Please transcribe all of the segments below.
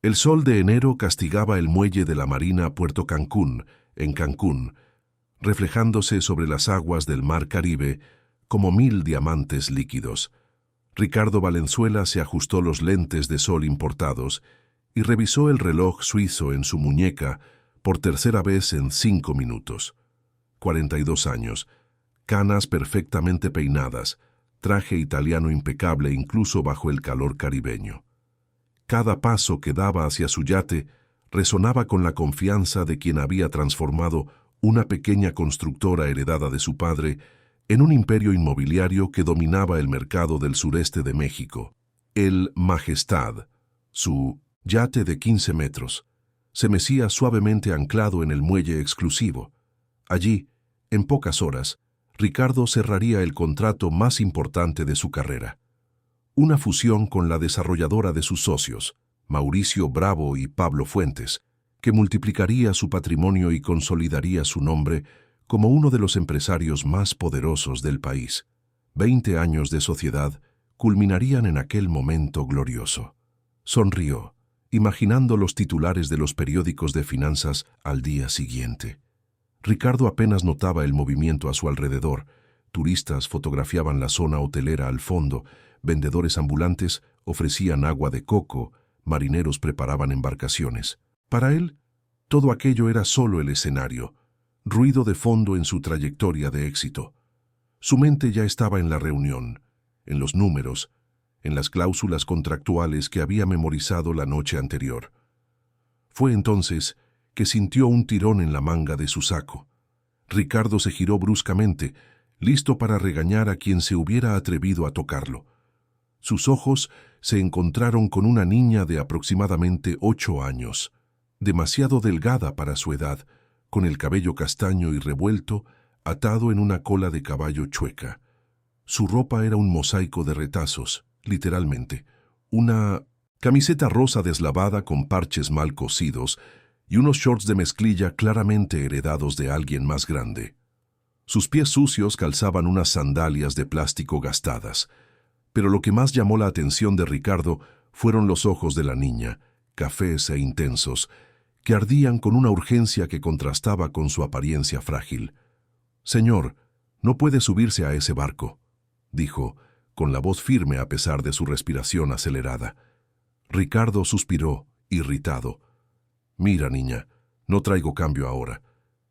El sol de enero castigaba el muelle de la Marina Puerto Cancún, en Cancún, reflejándose sobre las aguas del mar Caribe como 1000 diamantes líquidos. Ricardo Valenzuela se ajustó los lentes de sol importados y revisó el reloj suizo en su muñeca por tercera vez en 5 minutos. 42 años, canas perfectamente peinadas, traje italiano impecable incluso bajo el calor caribeño. Cada paso que daba hacia su yate resonaba con la confianza de quien había transformado una pequeña constructora heredada de su padre en un imperio inmobiliario que dominaba el mercado del sureste de México. El Majestad, su yate de 15 metros, se mecía suavemente anclado en el muelle exclusivo. Allí, en pocas horas, Ricardo cerraría el contrato más importante de su carrera. Una fusión con la desarrolladora de sus socios, Mauricio Bravo y Pablo Fuentes, que multiplicaría su patrimonio y consolidaría su nombre como uno de los empresarios más poderosos del país. 20 años de sociedad culminarían en aquel momento glorioso. Sonrió, imaginando los titulares de los periódicos de finanzas al día siguiente. Ricardo apenas notaba el movimiento a su alrededor. Turistas fotografiaban la zona hotelera al fondo, vendedores ambulantes ofrecían agua de coco, marineros preparaban embarcaciones. Para él, todo aquello era solo el escenario, ruido de fondo en su trayectoria de éxito. Su mente ya estaba en la reunión, en los números, en las cláusulas contractuales que había memorizado la noche anterior. Fue entonces que sintió un tirón en la manga de su saco. Ricardo se giró bruscamente, listo para regañar a quien se hubiera atrevido a tocarlo. Sus ojos se encontraron con una niña de aproximadamente 8 años, demasiado delgada para su edad, con el cabello castaño y revuelto, atado en una cola de caballo chueca. Su ropa era un mosaico de retazos, literalmente, una camiseta rosa deslavada con parches mal cosidos y unos shorts de mezclilla claramente heredados de alguien más grande. Sus pies sucios calzaban unas sandalias de plástico gastadas, pero lo que más llamó la atención de Ricardo fueron los ojos de la niña, cafés e intensos, que ardían con una urgencia que contrastaba con su apariencia frágil. «Señor, no puede subirse a ese barco», dijo, con la voz firme a pesar de su respiración acelerada. Ricardo suspiró, irritado. «Mira, niña, no traigo cambio ahora.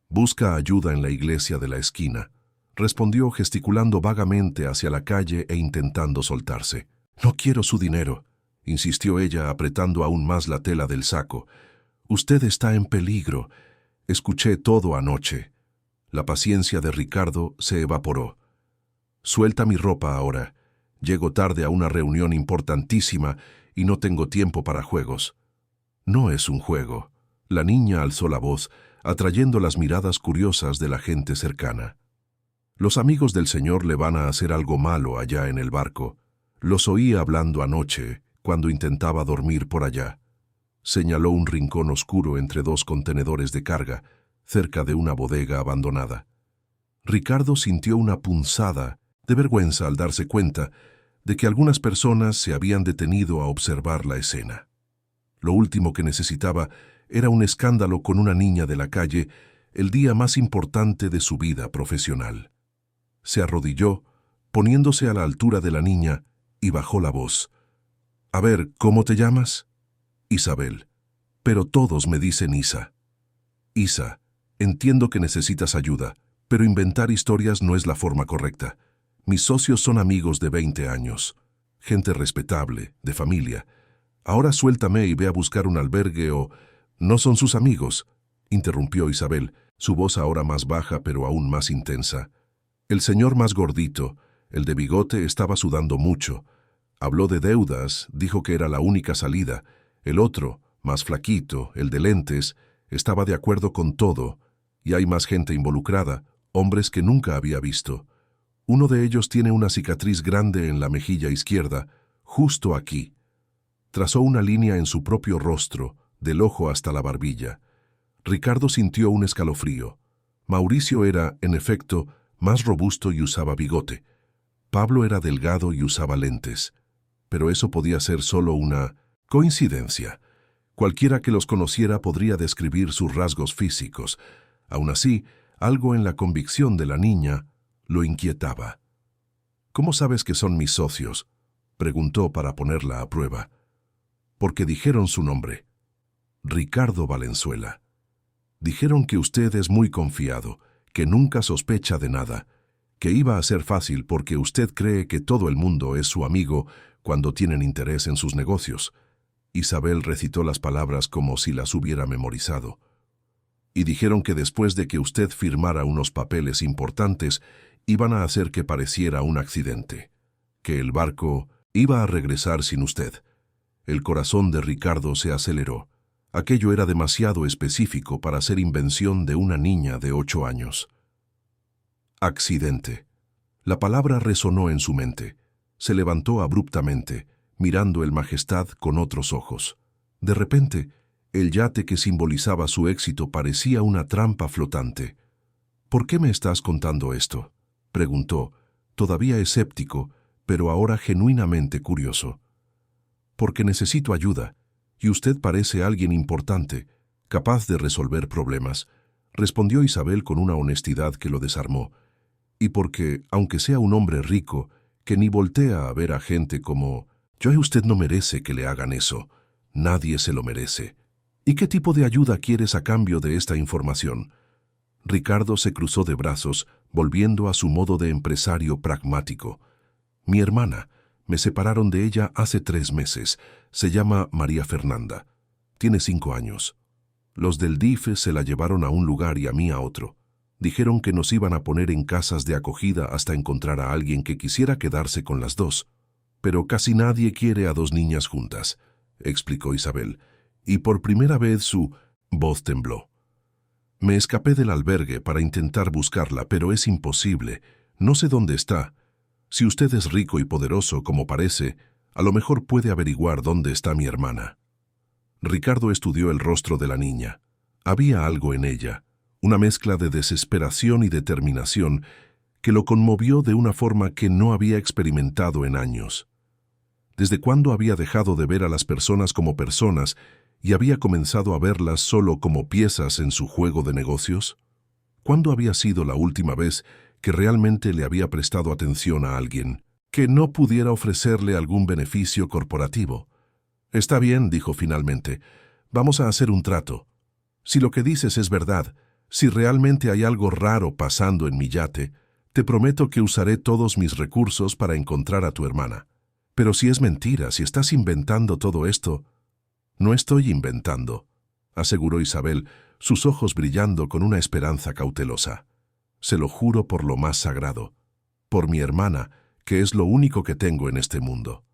Busca ayuda en la iglesia de la esquina», respondió gesticulando vagamente hacia la calle e intentando soltarse. «No quiero su dinero», insistió ella apretando aún más la tela del saco. «Usted está en peligro. Escuché todo anoche». La paciencia de Ricardo se evaporó. «Suelta mi ropa ahora. Llego tarde a una reunión importantísima y no tengo tiempo para juegos». «No es un juego». La niña alzó la voz, atrayendo las miradas curiosas de la gente cercana. «Los amigos del señor le van a hacer algo malo allá en el barco. Los oí hablando anoche, cuando intentaba dormir por allá». Señaló un rincón oscuro entre 2 contenedores de carga, cerca de una bodega abandonada. Ricardo sintió una punzada de vergüenza al darse cuenta de que algunas personas se habían detenido a observar la escena. Lo último que necesitaba era un escándalo con una niña de la calle el día más importante de su vida profesional. Se arrodilló, poniéndose a la altura de la niña, y bajó la voz. «A ver, ¿cómo te llamas?» «Isabel. Pero todos me dicen Isa». «Isa, entiendo que necesitas ayuda, pero inventar historias no es la forma correcta. Mis socios son amigos de 20 años, gente respetable, de familia. Ahora suéltame y ve a buscar un albergue o... «No son sus amigos», interrumpió Isabel, su voz ahora más baja pero aún más intensa. El señor más gordito, el de bigote, estaba sudando mucho. Habló de deudas, dijo que era la única salida. El otro, más flaquito, el de lentes, estaba de acuerdo con todo, y hay más gente involucrada, hombres que nunca había visto. Uno de ellos tiene una cicatriz grande en la mejilla izquierda, justo aquí. Trazó una línea en su propio rostro, del ojo hasta la barbilla. Ricardo sintió un escalofrío. Mauricio era, en efecto, más robusto y usaba bigote. Pablo era delgado y usaba lentes. Pero eso podía ser solo una coincidencia. Cualquiera que los conociera podría describir sus rasgos físicos. Aún así, algo en la convicción de la niña lo inquietaba. «¿Cómo sabes que son mis socios?», preguntó para ponerla a prueba. «Porque dijeron su nombre. Ricardo Valenzuela. Dijeron que usted es muy confiado, que nunca sospecha de nada, que iba a ser fácil porque usted cree que todo el mundo es su amigo cuando tienen interés en sus negocios». Isabel recitó las palabras como si las hubiera memorizado. «Y dijeron que después de que usted firmara unos papeles importantes, iban a hacer que pareciera un accidente, que el barco iba a regresar sin usted». El corazón de Ricardo se aceleró. Aquello era demasiado específico para ser invención de una niña de 8 años. Accidente. La palabra resonó en su mente. Se levantó abruptamente, mirando el Majestad con otros ojos. De repente, el yate que simbolizaba su éxito parecía una trampa flotante. «¿Por qué me estás contando esto?», preguntó, todavía escéptico, pero ahora genuinamente curioso. «Porque necesito ayuda, y usted parece alguien importante, capaz de resolver problemas», respondió Isabel con una honestidad que lo desarmó. «Y porque, aunque sea un hombre rico, que ni voltea a ver a gente como yo, usted no merece que le hagan eso. Nadie se lo merece. ¿Y qué tipo de ayuda quieres a cambio de esta información?». Ricardo se cruzó de brazos, volviendo a su modo de empresario pragmático. «Mi hermana. Me separaron de ella hace 3 meses. Se llama María Fernanda. Tiene 5 años. Los del DIF se la llevaron a un lugar y a mí a otro. Dijeron que nos iban a poner en casas de acogida hasta encontrar a alguien que quisiera quedarse con las dos. Pero casi nadie quiere a 2 niñas juntas», explicó Isabel, y por primera vez su voz tembló. «Me escapé del albergue para intentar buscarla, pero es imposible. No sé dónde está. Si usted es rico y poderoso, como parece, a lo mejor puede averiguar dónde está mi hermana». Ricardo estudió el rostro de la niña. Había algo en ella, una mezcla de desesperación y determinación, que lo conmovió de una forma que no había experimentado en años. ¿Desde cuándo había dejado de ver a las personas como personas y había comenzado a verlas solo como piezas en su juego de negocios? ¿Cuándo había sido la última vez que realmente le había prestado atención a alguien que no pudiera ofrecerle algún beneficio corporativo? «Está bien», dijo finalmente. «Vamos a hacer un trato. Si lo que dices es verdad, si realmente hay algo raro pasando en mi yate, te prometo que usaré todos mis recursos para encontrar a tu hermana. Pero si es mentira, si estás inventando todo esto». «No estoy inventando», aseguró Isabel, sus ojos brillando con una esperanza cautelosa. «Se lo juro por lo más sagrado, por mi hermana, que es lo único que tengo en este mundo».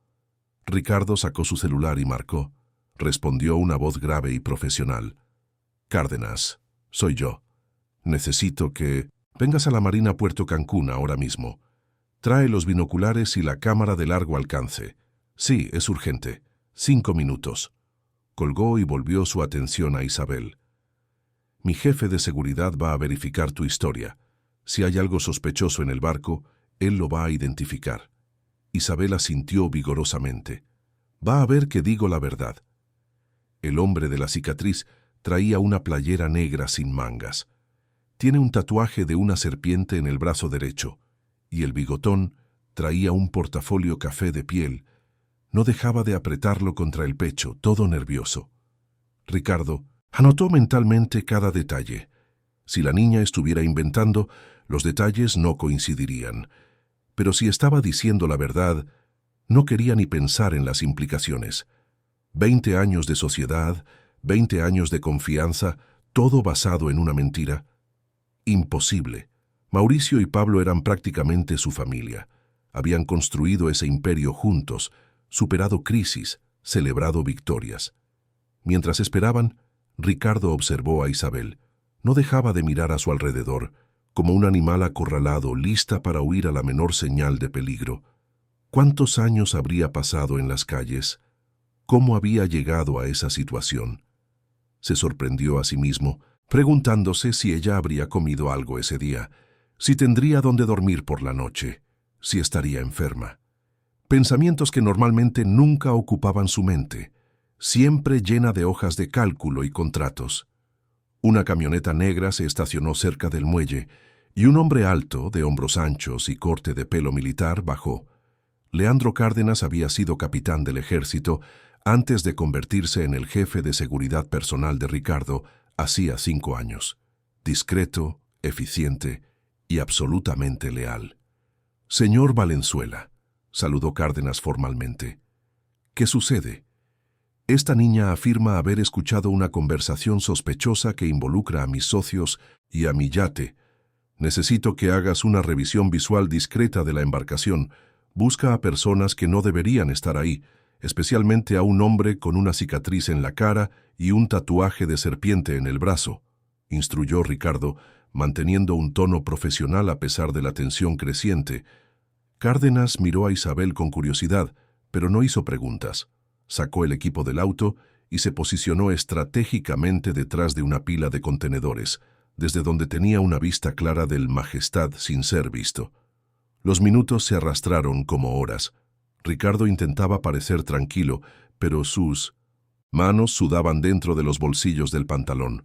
Ricardo sacó su celular y marcó. Respondió una voz grave y profesional. «Cárdenas, soy yo. Necesito que vengas a la Marina Puerto Cancún ahora mismo. Trae los binoculares y la cámara de largo alcance. Sí, es urgente. 5 minutos». Colgó y volvió su atención a Isabel. «Mi jefe de seguridad va a verificar tu historia. Si hay algo sospechoso en el barco, él lo va a identificar». Isabel asintió vigorosamente. «Va a ver que digo la verdad». El hombre de la cicatriz traía una playera negra sin mangas. Tiene un tatuaje de una serpiente en el brazo derecho, y el bigotón traía un portafolio café de piel. No dejaba de apretarlo contra el pecho, todo nervioso. Ricardo anotó mentalmente cada detalle. Si la niña estuviera inventando, los detalles no coincidirían. Pero si estaba diciendo la verdad, no quería ni pensar en las implicaciones. 20 años de sociedad, 20 años de confianza, todo basado en una mentira. Imposible. Mauricio y Pablo eran prácticamente su familia. Habían construido ese imperio juntos, superado crisis, celebrado victorias. Mientras esperaban, Ricardo observó a Isabel. No dejaba de mirar a su alrededor, como un animal acorralado, lista para huir a la menor señal de peligro. ¿Cuántos años habría pasado en las calles? ¿Cómo había llegado a esa situación? Se sorprendió a sí mismo, preguntándose si ella habría comido algo ese día, si tendría dónde dormir por la noche, si estaría enferma. Pensamientos que normalmente nunca ocupaban su mente. siempre llena de hojas de cálculo y contratos. Una camioneta negra se estacionó cerca del muelle y un hombre alto, de hombros anchos y corte de pelo militar, bajó. Leandro Cárdenas había sido capitán del ejército antes de convertirse en el jefe de seguridad personal de Ricardo hacía 5 años. Discreto, eficiente y absolutamente leal. «Señor Valenzuela», saludó Cárdenas formalmente. «¿Qué sucede?» «Esta niña afirma haber escuchado una conversación sospechosa que involucra a mis socios y a mi yate. Necesito que hagas una revisión visual discreta de la embarcación. Busca a personas que no deberían estar ahí, especialmente a un hombre con una cicatriz en la cara y un tatuaje de serpiente en el brazo», instruyó Ricardo, manteniendo un tono profesional a pesar de la tensión creciente. Cárdenas miró a Isabel con curiosidad, pero no hizo preguntas. Sacó el equipo del auto y se posicionó estratégicamente detrás de una pila de contenedores, desde donde tenía una vista clara del Majestad sin ser visto. Los minutos se arrastraron como horas. Ricardo intentaba parecer tranquilo, pero sus manos sudaban dentro de los bolsillos del pantalón.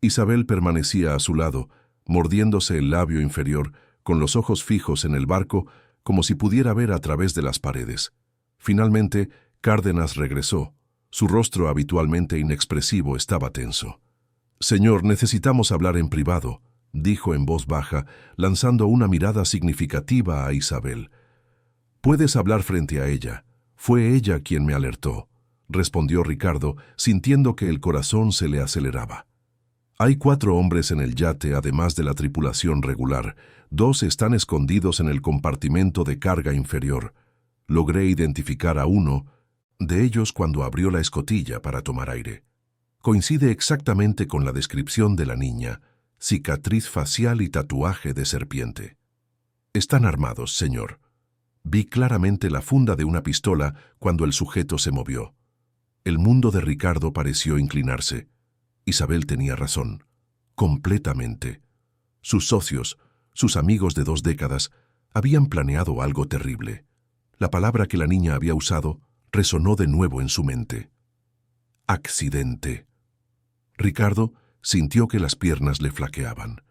Isabel permanecía a su lado, mordiéndose el labio inferior, con los ojos fijos en el barco, como si pudiera ver a través de las paredes. Finalmente, Cárdenas regresó. Su rostro habitualmente inexpresivo estaba tenso. «Señor, necesitamos hablar en privado», dijo en voz baja, lanzando una mirada significativa a Isabel. «Puedes hablar frente a ella. Fue ella quien me alertó», respondió Ricardo, sintiendo que el corazón se le aceleraba. «Hay 4 hombres en el yate, además de la tripulación regular. 2 están escondidos en el compartimento de carga inferior. Logré identificar a uno de ellos cuando abrió la escotilla para tomar aire. Coincide exactamente con la descripción de la niña, cicatriz facial y tatuaje de serpiente. Están armados, señor. Vi claramente la funda de una pistola cuando el sujeto se movió». El mundo de Ricardo pareció inclinarse. Isabel tenía razón, completamente. Sus socios, sus amigos de 2 décadas, habían planeado algo terrible. La palabra que la niña había usado resonó de nuevo en su mente. Accidente. Ricardo sintió que las piernas le flaqueaban.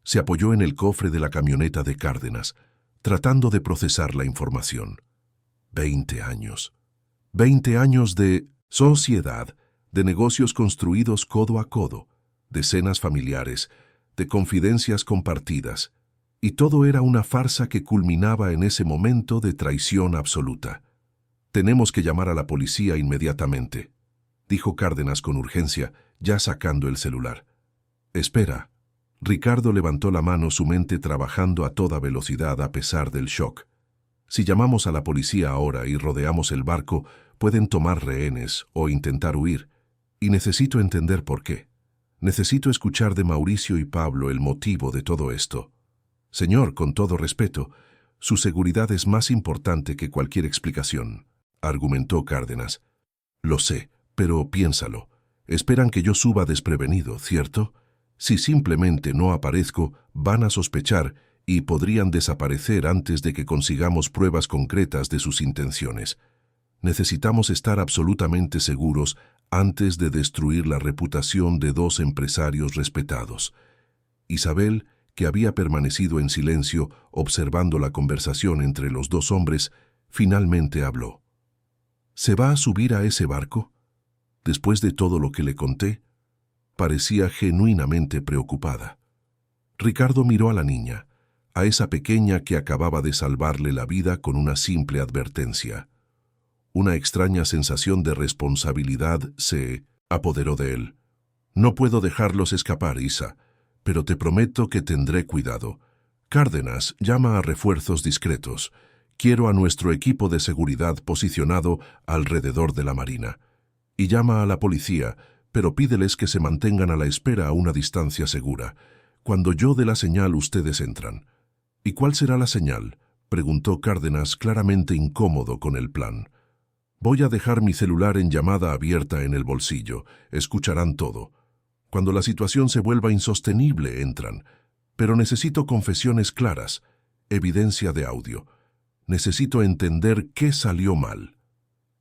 Se apoyó en el cofre de la camioneta de Cárdenas, tratando de procesar la información. 20 años. 20 años de sociedad, de negocios construidos codo a codo, de cenas familiares, de confidencias compartidas, y todo era una farsa que culminaba en ese momento de traición absoluta. «Tenemos que llamar a la policía inmediatamente», dijo Cárdenas con urgencia, ya sacando el celular. «Espera». Ricardo levantó la mano, su mente trabajando a toda velocidad a pesar del shock. «Si llamamos a la policía ahora y rodeamos el barco, pueden tomar rehenes o intentar huir. Y necesito entender por qué. Necesito escuchar de Mauricio y Pablo el motivo de todo esto. Señor, con todo respeto, su seguridad es más importante que cualquier explicación», argumentó Cárdenas. «Lo sé, pero piénsalo. Esperan que yo suba desprevenido, ¿cierto? Si simplemente no aparezco, van a sospechar y podrían desaparecer antes de que consigamos pruebas concretas de sus intenciones. Necesitamos estar absolutamente seguros antes de destruir la reputación de 2 empresarios respetados». Isabel, que había permanecido en silencio observando la conversación entre los 2 hombres, finalmente habló. «¿Se va a subir a ese barco?» Después de todo lo que le conté, parecía genuinamente preocupada. Ricardo miró a la niña, a esa pequeña que acababa de salvarle la vida con una simple advertencia. Una extraña sensación de responsabilidad se apoderó de él. «No puedo dejarlos escapar, Isa, pero te prometo que tendré cuidado. Cárdenas, llama a refuerzos discretos. Quiero a nuestro equipo de seguridad posicionado alrededor de la marina. Y llama a la policía, pero pídeles que se mantengan a la espera a una distancia segura. Cuando yo dé la señal, ustedes entran». «¿Y cuál será la señal?», preguntó Cárdenas, claramente incómodo con el plan. «Voy a dejar mi celular en llamada abierta en el bolsillo. Escucharán todo. Cuando la situación se vuelva insostenible, entran. Pero necesito confesiones claras, evidencia de audio. Necesito entender qué salió mal».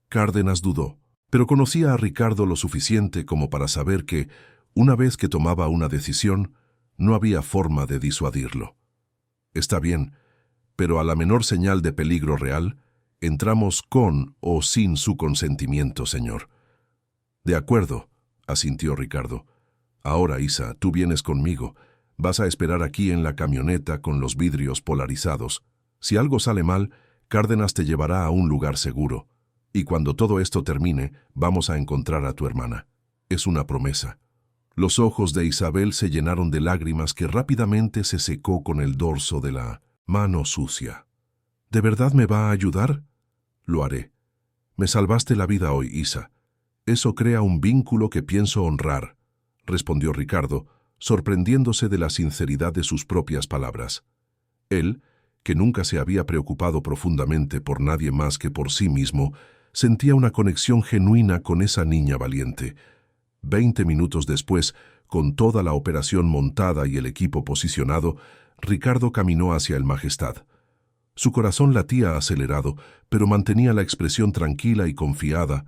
Cárdenas dudó. Pero conocía a Ricardo lo suficiente como para saber que, una vez que tomaba una decisión, no había forma de disuadirlo. Está bien, pero a la menor señal de peligro real, entramos con o sin su consentimiento, señor. De acuerdo, asintió Ricardo. Ahora, Isa, tú vienes conmigo. Vas a esperar aquí en la camioneta con los vidrios polarizados. Si algo sale mal, Cárdenas te llevará a un lugar seguro. Y cuando todo esto termine, vamos a encontrar a tu hermana. Es una promesa. Los ojos de Isabel se llenaron de lágrimas que rápidamente se secó con el dorso de la mano sucia. ¿De verdad me va a ayudar? Lo haré. Me salvaste la vida hoy, Isa. Eso crea un vínculo que pienso honrar, respondió Ricardo, sorprendiéndose de la sinceridad de sus propias palabras. Él, que nunca se había preocupado profundamente por nadie más que por sí mismo, sentía una conexión genuina con esa niña valiente. 20 minutos después, con toda la operación montada y el equipo posicionado, Ricardo caminó hacia el Majestad. Su corazón latía acelerado, pero mantenía la expresión tranquila y confiada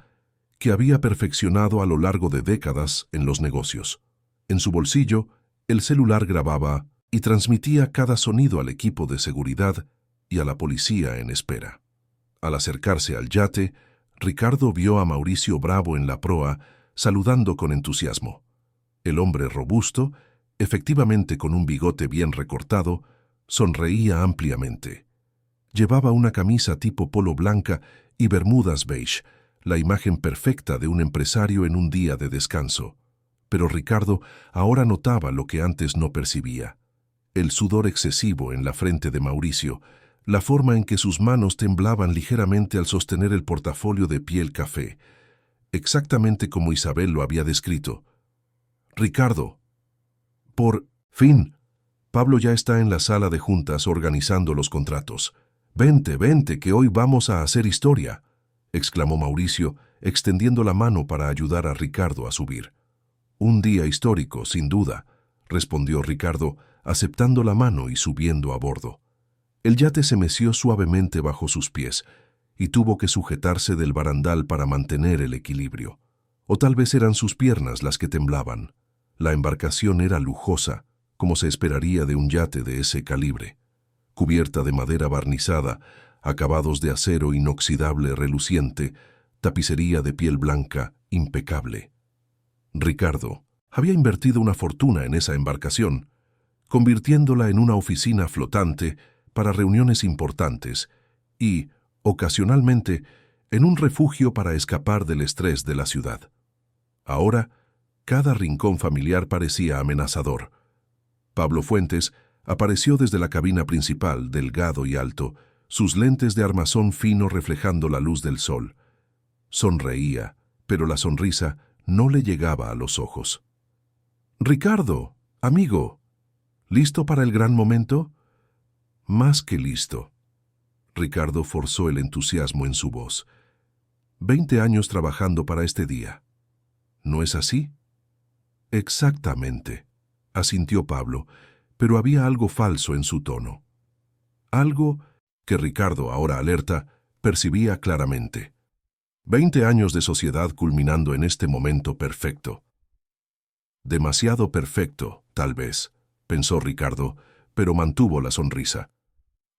que había perfeccionado a lo largo de décadas en los negocios. En su bolsillo, el celular grababa y transmitía cada sonido al equipo de seguridad y a la policía en espera. Al acercarse al yate, Ricardo vio a Mauricio Bravo en la proa, saludando con entusiasmo. El hombre robusto, efectivamente con un bigote bien recortado, sonreía ampliamente. Llevaba una camisa tipo polo blanca y bermudas beige, la imagen perfecta de un empresario en un día de descanso. Pero Ricardo ahora notaba lo que antes no percibía: el sudor excesivo en la frente de Mauricio, la forma en que sus manos temblaban ligeramente al sostener el portafolio de piel café, exactamente como Isabel lo había descrito. Ricardo. Por fin. Pablo ya está en la sala de juntas organizando los contratos. Vente, vente, que hoy vamos a hacer historia, exclamó Mauricio, extendiendo la mano para ayudar a Ricardo a subir. Un día histórico, sin duda, respondió Ricardo, aceptando la mano y subiendo a bordo. El yate se meció suavemente bajo sus pies y tuvo que sujetarse del barandal para mantener el equilibrio. O tal vez eran sus piernas las que temblaban. La embarcación era lujosa, como se esperaría de un yate de ese calibre. Cubierta de madera barnizada, acabados de acero inoxidable reluciente, tapicería de piel blanca impecable. Ricardo había invertido una fortuna en esa embarcación, convirtiéndola en una oficina flotante para reuniones importantes y, ocasionalmente, en un refugio para escapar del estrés de la ciudad. Ahora, cada rincón familiar parecía amenazador. Pablo Fuentes apareció desde la cabina principal, delgado y alto, sus lentes de armazón fino reflejando la luz del sol. Sonreía, pero la sonrisa no le llegaba a los ojos. «Ricardo, amigo, ¿listo para el gran momento?» «Más que listo». Ricardo forzó el entusiasmo en su voz. 20 años trabajando para este día. ¿No es así? Exactamente, asintió Pablo, pero había algo falso en su tono. Algo que Ricardo, ahora alerta, percibía claramente. 20 años de sociedad culminando en este momento perfecto. Demasiado perfecto, tal vez, pensó Ricardo, pero mantuvo la sonrisa.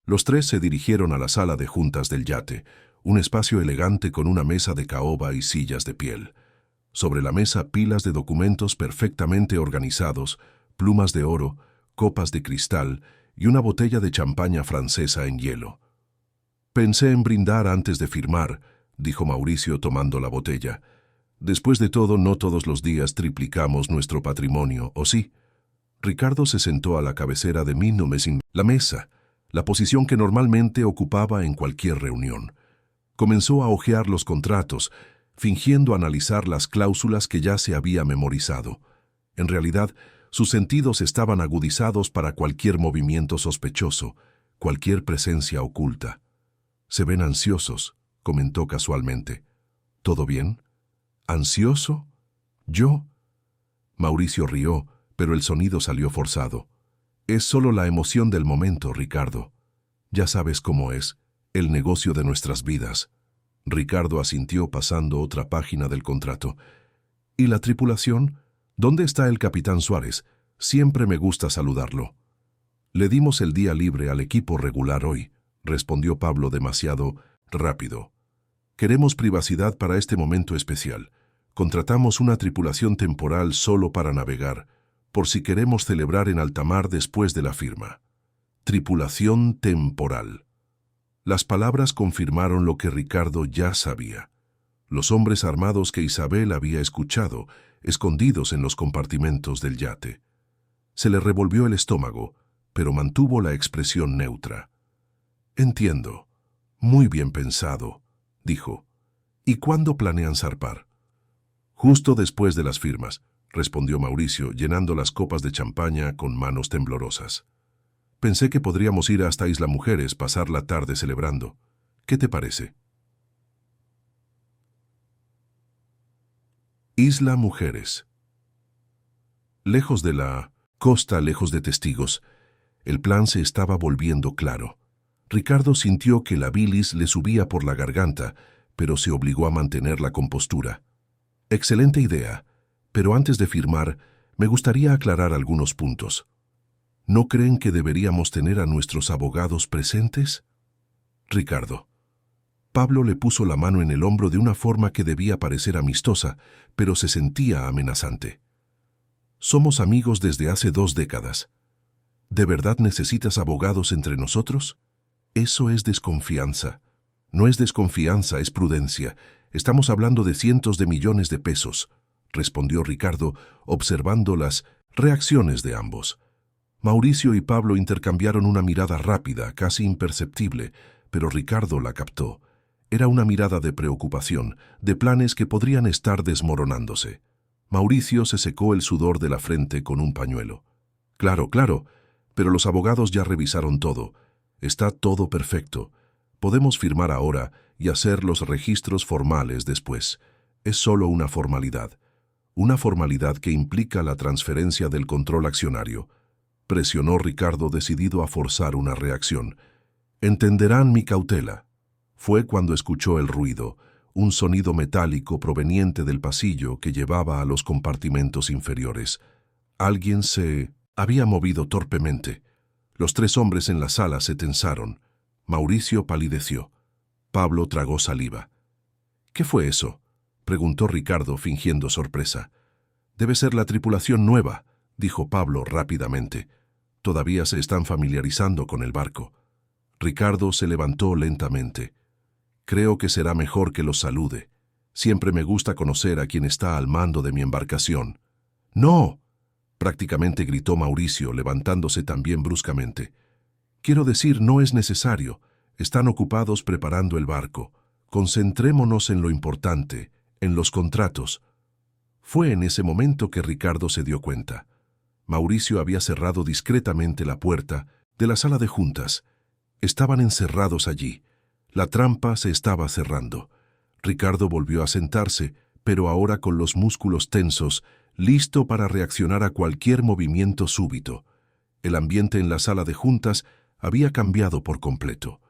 Los tres se dirigieron a la sala de juntas del yate, un espacio elegante con una mesa de caoba y sillas de piel. Sobre la mesa pilas de documentos perfectamente organizados, plumas de oro, copas de cristal y una botella de champaña francesa en hielo. «Pensé en brindar antes de firmar», dijo Mauricio tomando la botella. «Después de todo, no todos los días triplicamos nuestro patrimonio, ¿o sí?» Ricardo se sentó a la cabecera de la mesa, la posición que normalmente ocupaba en cualquier reunión. Comenzó a hojear los contratos, fingiendo analizar las cláusulas que ya se había memorizado. En realidad, sus sentidos estaban agudizados para cualquier movimiento sospechoso, cualquier presencia oculta. «Se ven ansiosos», comentó casualmente. «¿Todo bien? ¿Ansioso? ¿Yo?» Mauricio rió, pero el sonido salió forzado. «Es solo la emoción del momento, Ricardo. Ya sabes cómo es, el negocio de nuestras vidas. Ricardo asintió pasando otra página del contrato. ¿Y la tripulación? ¿Dónde está el capitán Suárez? Siempre me gusta saludarlo. Le dimos el día libre al equipo regular hoy, respondió Pablo demasiado rápido. Queremos privacidad para este momento especial. Contratamos una tripulación temporal solo para navegar, por si queremos celebrar en alta mar después de la firma. Tripulación temporal. Las palabras confirmaron lo que Ricardo ya sabía. Los hombres armados que Isabel había escuchado, escondidos en los compartimentos del yate. Se le revolvió el estómago, pero mantuvo la expresión neutra. «Entiendo. Muy bien pensado», dijo. «¿Y cuándo planean zarpar?» «Justo después de las firmas», respondió Mauricio, llenando las copas de champaña con manos temblorosas. «Pensé que podríamos ir hasta Isla Mujeres, pasar la tarde celebrando. ¿Qué te parece?» Isla Mujeres. Lejos de la costa, lejos de testigos, el plan se estaba volviendo claro. Ricardo sintió que la bilis le subía por la garganta, pero se obligó a mantener la compostura. «Excelente idea, pero antes de firmar, me gustaría aclarar algunos puntos. ¿No creen que deberíamos tener a nuestros abogados presentes?» Ricardo. Pablo le puso la mano en el hombro de una forma que debía parecer amistosa, pero se sentía amenazante. «Somos amigos desde hace 2 décadas. ¿De verdad necesitas abogados entre nosotros? Eso es desconfianza. No es desconfianza, es prudencia. Estamos hablando de cientos de millones de pesos», respondió Ricardo, observando las reacciones de ambos. Mauricio y Pablo intercambiaron una mirada rápida, casi imperceptible, pero Ricardo la captó. Era una mirada de preocupación, de planes que podrían estar desmoronándose. Mauricio se secó el sudor de la frente con un pañuelo. «Claro, claro, pero los abogados ya revisaron todo. Está todo perfecto. Podemos firmar ahora y hacer los registros formales después. Es solo una formalidad que implica la transferencia del control accionario», presionó Ricardo, decidido a forzar una reacción. «Entenderán mi cautela». Fue cuando escuchó el ruido, un sonido metálico proveniente del pasillo que llevaba a los compartimentos inferiores. Alguien se había movido torpemente. Los 3 hombres en la sala se tensaron. Mauricio palideció. Pablo tragó saliva. «¿Qué fue eso?», preguntó Ricardo, fingiendo sorpresa. «Debe ser la tripulación nueva», dijo Pablo rápidamente. «Todavía se están familiarizando con el barco». Ricardo se levantó lentamente. «Creo que será mejor que los salude. Siempre me gusta conocer a quien está al mando de mi embarcación». «¡No!», prácticamente gritó Mauricio, levantándose también bruscamente. «Quiero decir, no es necesario. Están ocupados preparando el barco. Concentrémonos en lo importante, en los contratos». Fue en ese momento que Ricardo se dio cuenta. Mauricio había cerrado discretamente la puerta de la sala de juntas. Estaban encerrados allí. La trampa se estaba cerrando. Ricardo volvió a sentarse, pero ahora con los músculos tensos, listo para reaccionar a cualquier movimiento súbito. El ambiente en la sala de juntas había cambiado por completo.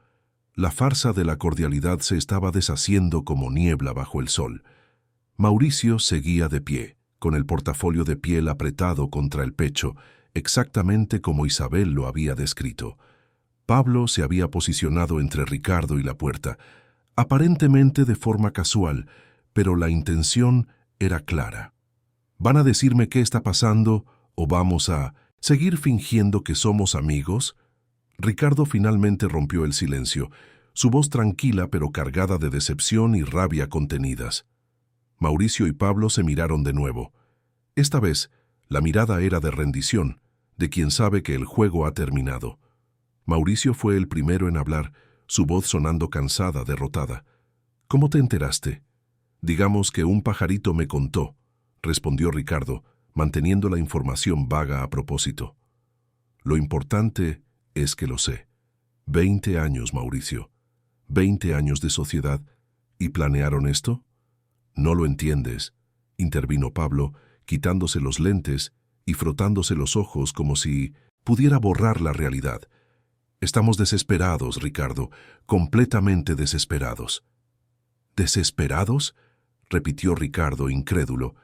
La farsa de la cordialidad se estaba deshaciendo como niebla bajo el sol. Mauricio seguía de pie, con el portafolio de piel apretado contra el pecho, exactamente como Isabel lo había descrito. Pablo se había posicionado entre Ricardo y la puerta, aparentemente de forma casual, pero la intención era clara. ¿Van a decirme qué está pasando o vamos a seguir fingiendo que somos amigos? Ricardo finalmente rompió el silencio, su voz tranquila pero cargada de decepción y rabia contenidas. Mauricio y Pablo se miraron de nuevo. Esta vez, la mirada era de rendición, de quien sabe que el juego ha terminado. Mauricio fue el primero en hablar, su voz sonando cansada, derrotada. «¿Cómo te enteraste?» «Digamos que un pajarito me contó», respondió Ricardo, manteniendo la información vaga a propósito. «Lo importante es que lo sé. 20 años, Mauricio. 20 años de sociedad. ¿Y planearon esto?» «No lo entiendes», intervino Pablo, quitándose los lentes y frotándose los ojos como si pudiera borrar la realidad. «Estamos desesperados, Ricardo, completamente desesperados». ¿Desesperados?, repitió Ricardo, incrédulo.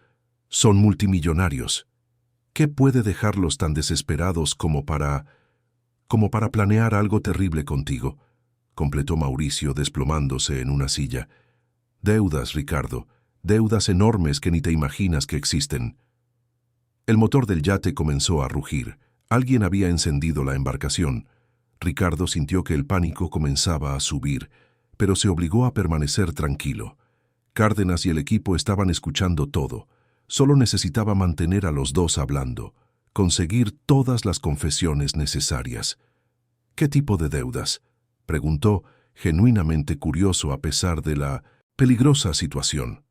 Son multimillonarios. ¿Qué puede dejarlos tan desesperados como para planear algo terrible contigo?, completó Mauricio, desplomándose en una silla. Deudas, Ricardo, deudas enormes que ni te imaginas que existen. El motor del yate comenzó a rugir. Alguien había encendido la embarcación. Ricardo sintió que el pánico comenzaba a subir, pero se obligó a permanecer tranquilo. Cárdenas y el equipo estaban escuchando todo. Solo necesitaba mantener a los dos hablando, conseguir todas las confesiones necesarias. ¿Qué tipo de deudas?, preguntó, genuinamente curioso a pesar de la peligrosa situación.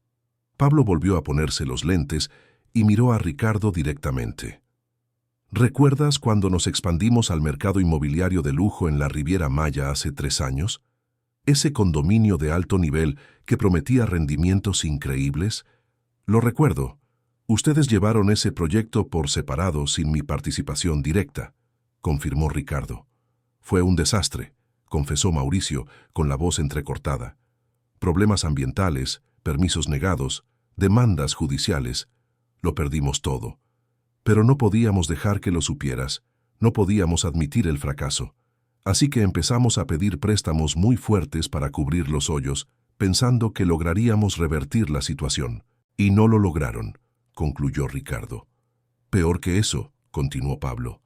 Pablo volvió a ponerse los lentes y miró a Ricardo directamente. ¿Recuerdas cuando nos expandimos al mercado inmobiliario de lujo en la Riviera Maya hace 3 años? Ese condominio de alto nivel que prometía rendimientos increíbles. Lo recuerdo. Ustedes llevaron ese proyecto por separado sin mi participación directa, confirmó Ricardo. Fue un desastre, confesó Mauricio con la voz entrecortada. Problemas ambientales, permisos negados, demandas judiciales. Lo perdimos todo. Pero no podíamos dejar que lo supieras, no podíamos admitir el fracaso. Así que empezamos a pedir préstamos muy fuertes para cubrir los hoyos, pensando que lograríamos revertir la situación. Y no lo lograron, concluyó Ricardo. Peor que eso, continuó Pablo.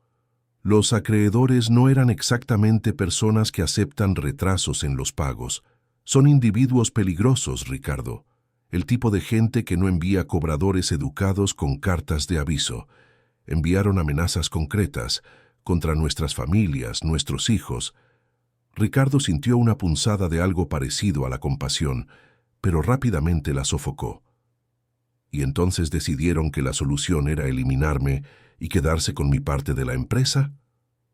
Los acreedores no eran exactamente personas que aceptan retrasos en los pagos. Son individuos peligrosos, Ricardo. El tipo de gente que no envía cobradores educados con cartas de aviso. Enviaron amenazas concretas contra nuestras familias, nuestros hijos. Ricardo sintió una punzada de algo parecido a la compasión, pero rápidamente la sofocó. ¿Y entonces decidieron que la solución era eliminarme y quedarse con mi parte de la empresa?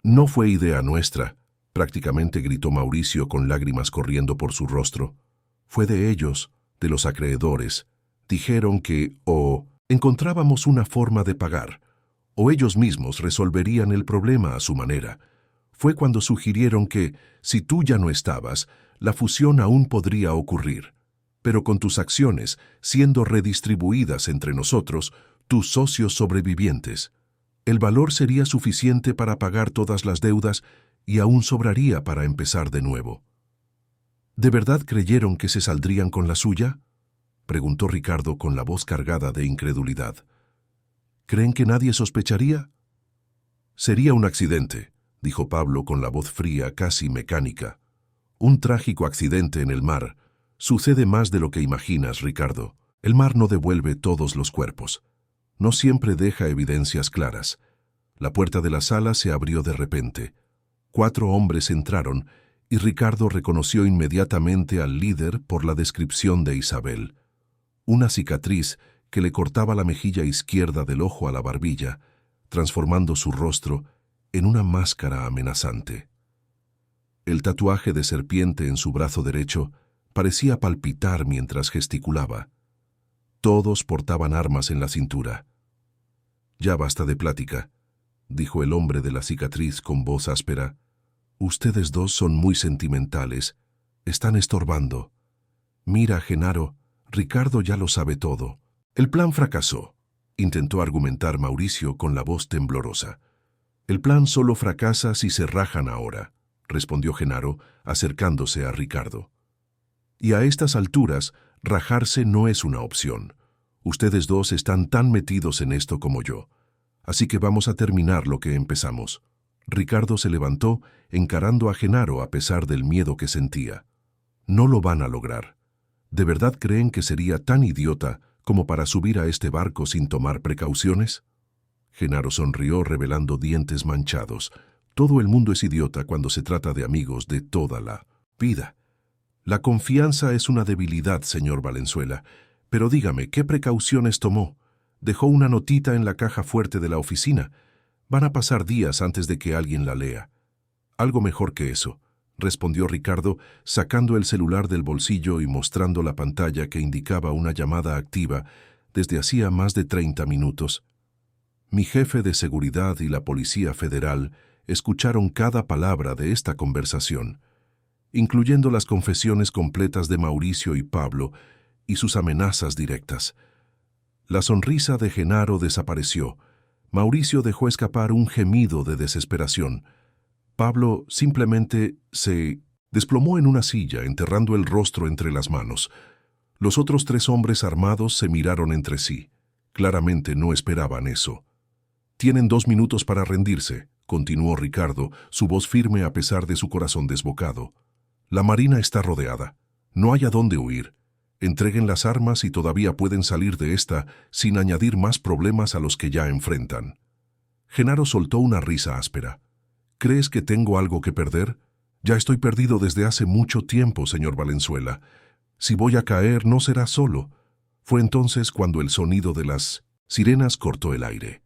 No fue idea nuestra, prácticamente gritó Mauricio con lágrimas corriendo por su rostro. Fue de ellos, de los acreedores. Dijeron que o encontrábamos una forma de pagar, o ellos mismos resolverían el problema a su manera. Fue cuando sugirieron que, si tú ya no estabas, la fusión aún podría ocurrir. Pero con tus acciones siendo redistribuidas entre nosotros, tus socios sobrevivientes, el valor sería suficiente para pagar todas las deudas y aún sobraría para empezar de nuevo. ¿De verdad creyeron que se saldrían con la suya?, preguntó Ricardo con la voz cargada de incredulidad. ¿Creen que nadie sospecharía? Sería un accidente, dijo Pablo con la voz fría, casi mecánica. Un trágico accidente en el mar. Sucede más de lo que imaginas, Ricardo. El mar no devuelve todos los cuerpos. No siempre deja evidencias claras. La puerta de la sala se abrió de repente. 4 hombres entraron y Ricardo reconoció inmediatamente al líder por la descripción de Isabel. Una cicatriz que le cortaba la mejilla izquierda del ojo a la barbilla, transformando su rostro en una máscara amenazante. El tatuaje de serpiente en su brazo derecho parecía palpitar mientras gesticulaba. Todos portaban armas en la cintura. «Ya basta de plática», dijo el hombre de la cicatriz con voz áspera. «Ustedes dos son muy sentimentales. Están estorbando. Mira, Genaro, Ricardo ya lo sabe todo. El plan fracasó», intentó argumentar Mauricio con la voz temblorosa. «El plan solo fracasa si se rajan ahora», respondió Genaro, acercándose a Ricardo. «Y a estas alturas, rajarse no es una opción. Ustedes dos están tan metidos en esto como yo. Así que vamos a terminar lo que empezamos». Ricardo se levantó, encarando a Genaro a pesar del miedo que sentía. «No lo van a lograr. ¿De verdad creen que sería tan idiota como para subir a este barco sin tomar precauciones?» Genaro sonrió revelando dientes manchados. «Todo el mundo es idiota cuando se trata de amigos de toda la vida. La confianza es una debilidad, señor Valenzuela. Pero dígame, ¿qué precauciones tomó? Dejó una notita en la caja fuerte de la oficina. Van a pasar días antes de que alguien la lea». «Algo mejor que eso», respondió Ricardo, sacando el celular del bolsillo y mostrando la pantalla que indicaba una llamada activa desde hacía más de 30 minutos. Mi jefe de seguridad y la Policía Federal escucharon cada palabra de esta conversación. incluyendo las confesiones completas de Mauricio y Pablo y sus amenazas directas. La sonrisa de Genaro desapareció. Mauricio dejó escapar un gemido de desesperación. Pablo simplemente se desplomó en una silla, enterrando el rostro entre las manos. Los otros 3 hombres armados se miraron entre sí. Claramente no esperaban eso. «Tienen 2 minutos para rendirse», continuó Ricardo, su voz firme a pesar de su corazón desbocado. «La Marina está rodeada. No hay a dónde huir. Entreguen las armas y todavía pueden salir de esta sin añadir más problemas a los que ya enfrentan». Genaro soltó una risa áspera. «¿Crees que tengo algo que perder? Ya estoy perdido desde hace mucho tiempo, señor Valenzuela. Si voy a caer, no será solo». Fue entonces cuando el sonido de las sirenas cortó el aire.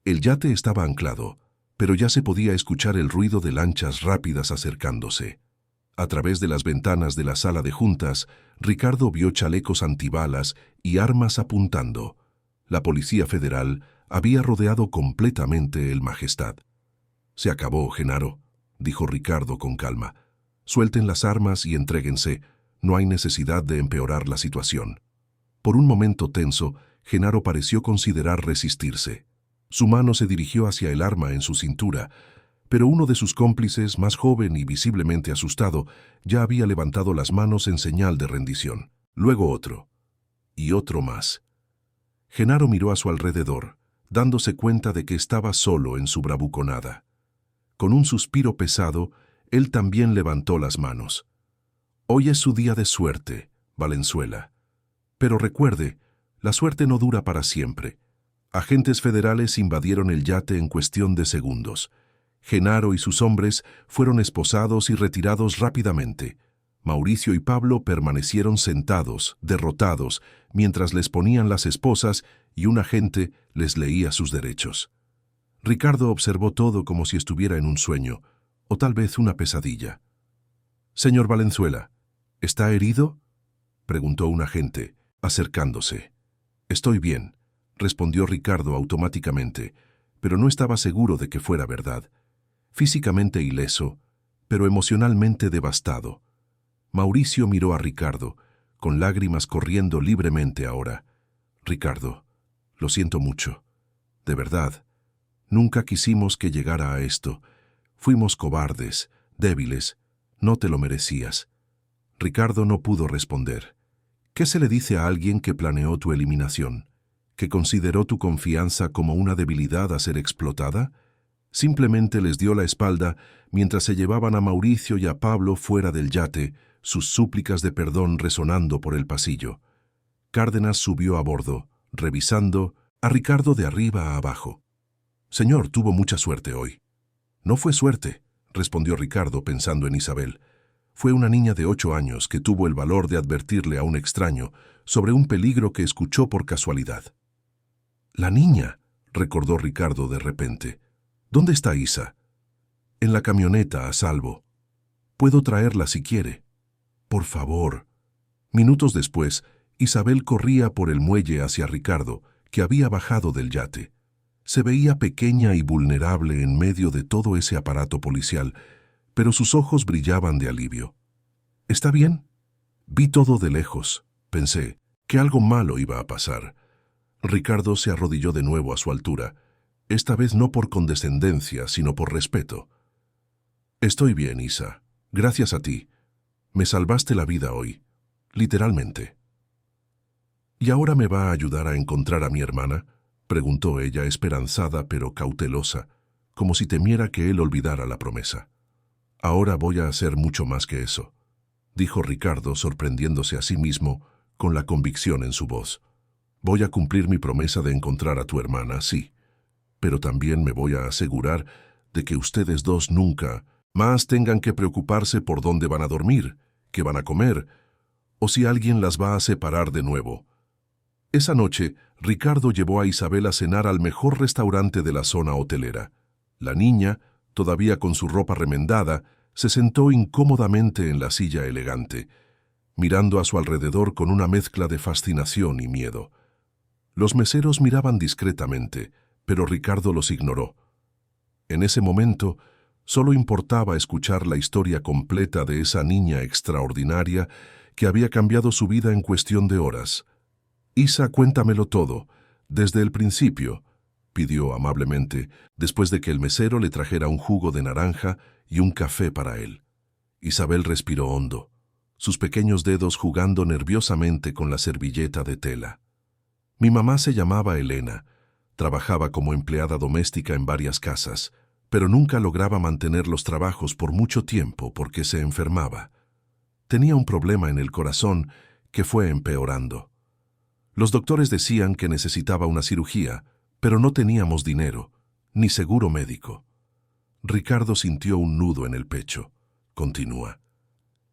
El yate estaba anclado, pero ya se podía escuchar el ruido de lanchas rápidas acercándose. A través de las ventanas de la sala de juntas, Ricardo vio chalecos antibalas y armas apuntando. La Policía Federal había rodeado completamente el Majestad. «Se acabó, Genaro», dijo Ricardo con calma. «Suelten las armas y entréguense. No hay necesidad de empeorar la situación». Por un momento tenso, Genaro pareció considerar resistirse. Su mano se dirigió hacia el arma en su cintura, pero uno de sus cómplices, más joven y visiblemente asustado, ya había levantado las manos en señal de rendición. Luego otro, y otro más. Genaro miró a su alrededor, dándose cuenta de que estaba solo en su bravuconada. Con un suspiro pesado, él también levantó las manos. «Hoy es su día de suerte, Valenzuela. Pero recuerde, la suerte no dura para siempre». Agentes federales invadieron el yate en cuestión de segundos. Genaro y sus hombres fueron esposados y retirados rápidamente. Mauricio y Pablo permanecieron sentados, derrotados, mientras les ponían las esposas y un agente les leía sus derechos. Ricardo observó todo como si estuviera en un sueño, o tal vez una pesadilla. «Señor Valenzuela, ¿está herido?», preguntó un agente, acercándose. «Estoy bien», respondió Ricardo automáticamente, pero no estaba seguro de que fuera verdad. Físicamente ileso, pero emocionalmente devastado. Mauricio miró a Ricardo, con lágrimas corriendo libremente ahora. «Ricardo, lo siento mucho. De verdad. Nunca quisimos que llegara a esto. Fuimos cobardes, débiles. No te lo merecías». Ricardo no pudo responder. ¿Qué se le dice a alguien que planeó tu eliminación? ¿Que consideró tu confianza como una debilidad a ser explotada? Simplemente les dio la espalda mientras se llevaban a Mauricio y a Pablo fuera del yate, sus súplicas de perdón resonando por el pasillo. Cárdenas subió a bordo, revisando a Ricardo de arriba a abajo. «Señor, tuvo mucha suerte hoy». «No fue suerte», respondió Ricardo pensando en Isabel. «Fue una niña de 8 años que tuvo el valor de advertirle a un extraño sobre un peligro que escuchó por casualidad». «La niña», recordó Ricardo de repente. «¿Dónde está Isa?» «En la camioneta, a salvo. Puedo traerla si quiere». «Por favor». Minutos después, Isabel corría por el muelle hacia Ricardo, que había bajado del yate. Se veía pequeña y vulnerable en medio de todo ese aparato policial, pero sus ojos brillaban de alivio. «¿Está bien?» Vi todo de lejos. Pensé que algo malo iba a pasar. Ricardo se arrodilló de nuevo a su altura, esta vez no por condescendencia, sino por respeto. «Estoy bien, Isa. Gracias a ti. Me salvaste la vida hoy, literalmente». «¿Y ahora me va a ayudar a encontrar a mi hermana?», preguntó ella, esperanzada pero cautelosa, como si temiera que él olvidara la promesa. «Ahora voy a hacer mucho más que eso», dijo Ricardo, sorprendiéndose a sí mismo con la convicción en su voz. «Voy a cumplir mi promesa de encontrar a tu hermana, sí, pero también me voy a asegurar de que ustedes dos nunca más tengan que preocuparse por dónde van a dormir, qué van a comer, o si alguien las va a separar de nuevo». Esa noche, Ricardo llevó a Isabel a cenar al mejor restaurante de la zona hotelera. La niña, todavía con su ropa remendada, se sentó incómodamente en la silla elegante, mirando a su alrededor con una mezcla de fascinación y miedo. Los meseros miraban discretamente, pero Ricardo los ignoró. En ese momento, Solo importaba escuchar la historia completa de esa niña extraordinaria que había cambiado su vida en cuestión de horas. «Isa, cuéntamelo todo, desde el principio», pidió amablemente, después de que el mesero le trajera un jugo de naranja y un café para él. Isabel respiró hondo, sus pequeños dedos jugando nerviosamente con la servilleta de tela. «Mi mamá se llamaba Elena, trabajaba como empleada doméstica en varias casas, pero nunca lograba mantener los trabajos por mucho tiempo porque se enfermaba. Tenía un problema en el corazón que fue empeorando. Los doctores decían que necesitaba una cirugía, pero no teníamos dinero, ni seguro médico». Ricardo sintió un nudo en el pecho. Continúa.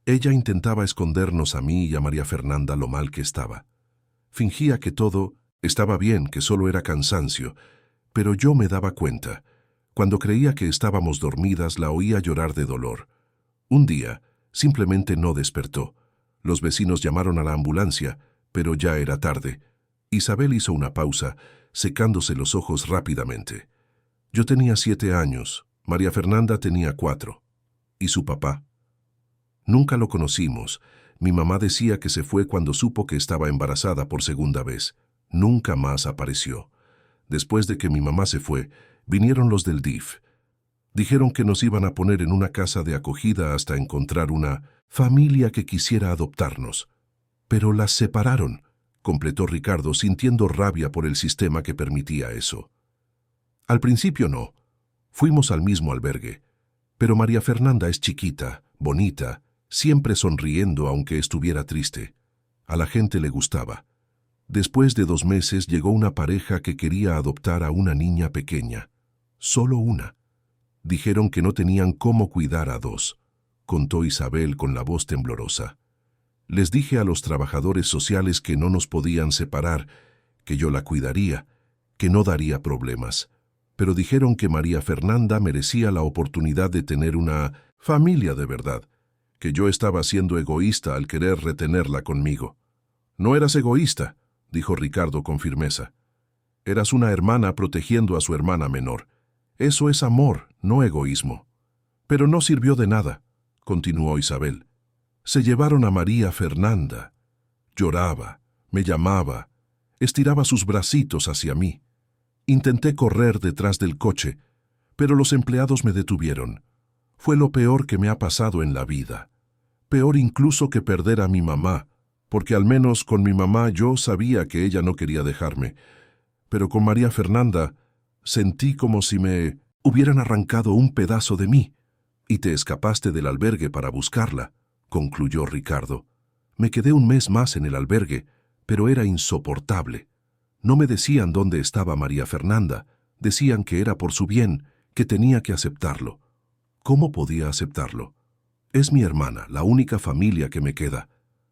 «Ella intentaba escondernos a mí y a María Fernanda lo mal que estaba. Fingía que todo estaba bien, que solo era cansancio, pero yo me daba cuenta. Cuando creía que estábamos dormidas, la oía llorar de dolor. Un día, simplemente no despertó. Los vecinos llamaron a la ambulancia, pero ya era tarde». Isabel hizo una pausa, secándose los ojos rápidamente. «Yo tenía 7 años, María Fernanda tenía 4. ¿Y su papá?» «Nunca lo conocimos. Mi mamá decía que se fue cuando supo que estaba embarazada por segunda vez. Nunca más apareció. Después de que mi mamá se fue, vinieron los del DIF. Dijeron que nos iban a poner en una casa de acogida hasta encontrar una familia que quisiera adoptarnos. Pero las separaron», completó Ricardo, sintiendo rabia por el sistema que permitía eso. «Al principio no. Fuimos al mismo albergue. Pero María Fernanda es chiquita, bonita, siempre sonriendo aunque estuviera triste. A la gente le gustaba. Después de 2 meses llegó una pareja que quería adoptar a una niña pequeña. Solo una. Dijeron que no tenían cómo cuidar a 2, contó Isabel con la voz temblorosa. «Les dije a los trabajadores sociales que no nos podían separar, que yo la cuidaría, que no daría problemas. Pero dijeron que María Fernanda merecía la oportunidad de tener una familia de verdad, que yo estaba siendo egoísta al querer retenerla conmigo». «No eras egoísta», dijo Ricardo con firmeza. «Eras una hermana protegiendo a su hermana menor. Eso es amor, no egoísmo». «Pero no sirvió de nada», continuó Isabel. «Se llevaron a María Fernanda. Lloraba, me llamaba, estiraba sus bracitos hacia mí. Intenté correr detrás del coche, pero los empleados me detuvieron. Fue lo peor que me ha pasado en la vida. Peor incluso que perder a mi mamá, porque al menos con mi mamá yo sabía que ella no quería dejarme. Pero con María Fernanda sentí como si me hubieran arrancado un pedazo de mí. Y te escapaste del albergue para buscarla», concluyó Ricardo. «Me quedé 1 mes más en el albergue, pero era insoportable. No me decían dónde estaba María Fernanda, decían que era por su bien, que tenía que aceptarlo. ¿Cómo podía aceptarlo? Es mi hermana, la única familia que me queda.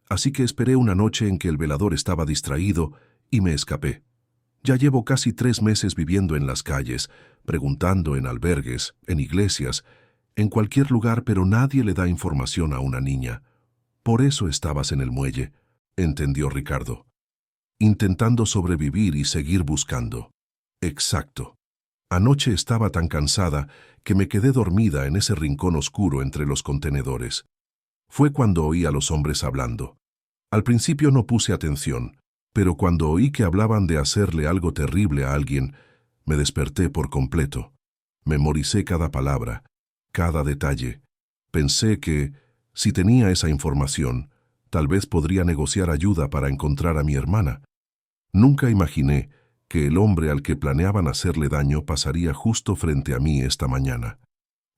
Así que esperé una noche en que el velador estaba distraído y me escapé. Ya llevo casi 3 meses viviendo en las calles, preguntando en albergues, en iglesias, en cualquier lugar, pero nadie le da información a una niña. Por eso estabas en el muelle», entendió Ricardo. «Intentando sobrevivir y seguir buscando». «Exacto. Anoche estaba tan cansada que me quedé dormida en ese rincón oscuro entre los contenedores. Fue cuando oí a los hombres hablando. Al principio no puse atención, pero cuando oí que hablaban de hacerle algo terrible a alguien, me desperté por completo. Memoricé cada palabra, cada detalle. Pensé que, si tenía esa información, tal vez podría negociar ayuda para encontrar a mi hermana. Nunca imaginé que el hombre al que planeaban hacerle daño pasaría justo frente a mí esta mañana.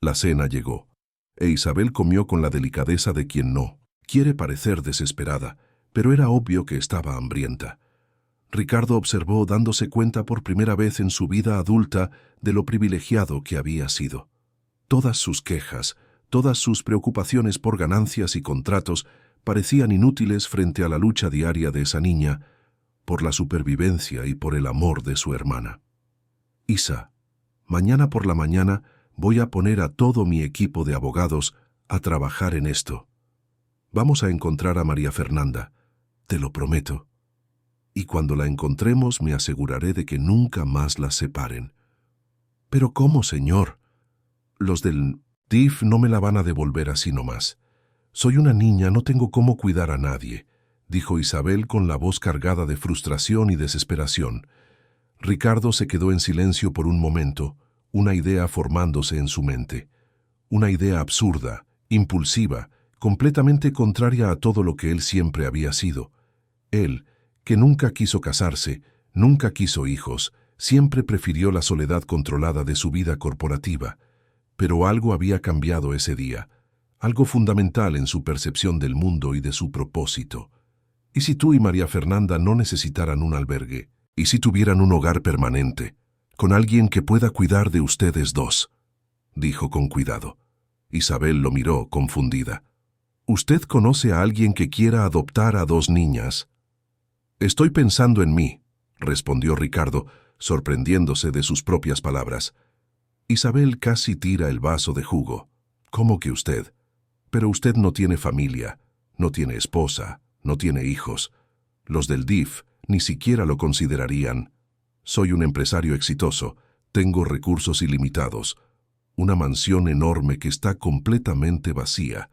La cena llegó, e Isabel comió con la delicadeza de quien no quiere parecer desesperada, pero era obvio que estaba hambrienta. Ricardo observó, dándose cuenta por primera vez en su vida adulta de lo privilegiado que había sido. Todas sus quejas, todas sus preocupaciones por ganancias y contratos parecían inútiles frente a la lucha diaria de esa niña, por la supervivencia y por el amor de su hermana. «Isa, mañana por la mañana voy a poner a todo mi equipo de abogados a trabajar en esto. Vamos a encontrar a María Fernanda, te lo prometo. Y cuando la encontremos me aseguraré de que nunca más la separen». «¿Pero cómo, señor? Los del DIF no me la van a devolver así nomás. Soy una niña, no tengo cómo cuidar a nadie, dijo Isabel con la voz cargada de frustración y desesperación. Ricardo se quedó en silencio por un momento, una idea formándose en su mente. Una idea absurda, impulsiva, completamente contraria a todo lo que él siempre había sido. Él, que nunca quiso casarse, nunca quiso hijos, siempre prefirió la soledad controlada de su vida corporativa. Pero algo había cambiado ese día, algo fundamental en su percepción del mundo y de su propósito. ¿Y si tú y María Fernanda no necesitaran un albergue? ¿Y si tuvieran un hogar permanente, con alguien que pueda cuidar de ustedes dos? Dijo con cuidado. Isabel lo miró, confundida. ¿Usted conoce a alguien que quiera adoptar a dos niñas? Estoy pensando en mí, respondió Ricardo, sorprendiéndose de sus propias palabras. Isabel casi tira el vaso de jugo. ¿Cómo que usted? Pero usted no tiene familia, no tiene esposa, no tiene hijos. Los del DIF ni siquiera lo considerarían. Soy un empresario exitoso, tengo recursos ilimitados, una mansión enorme que está completamente vacía,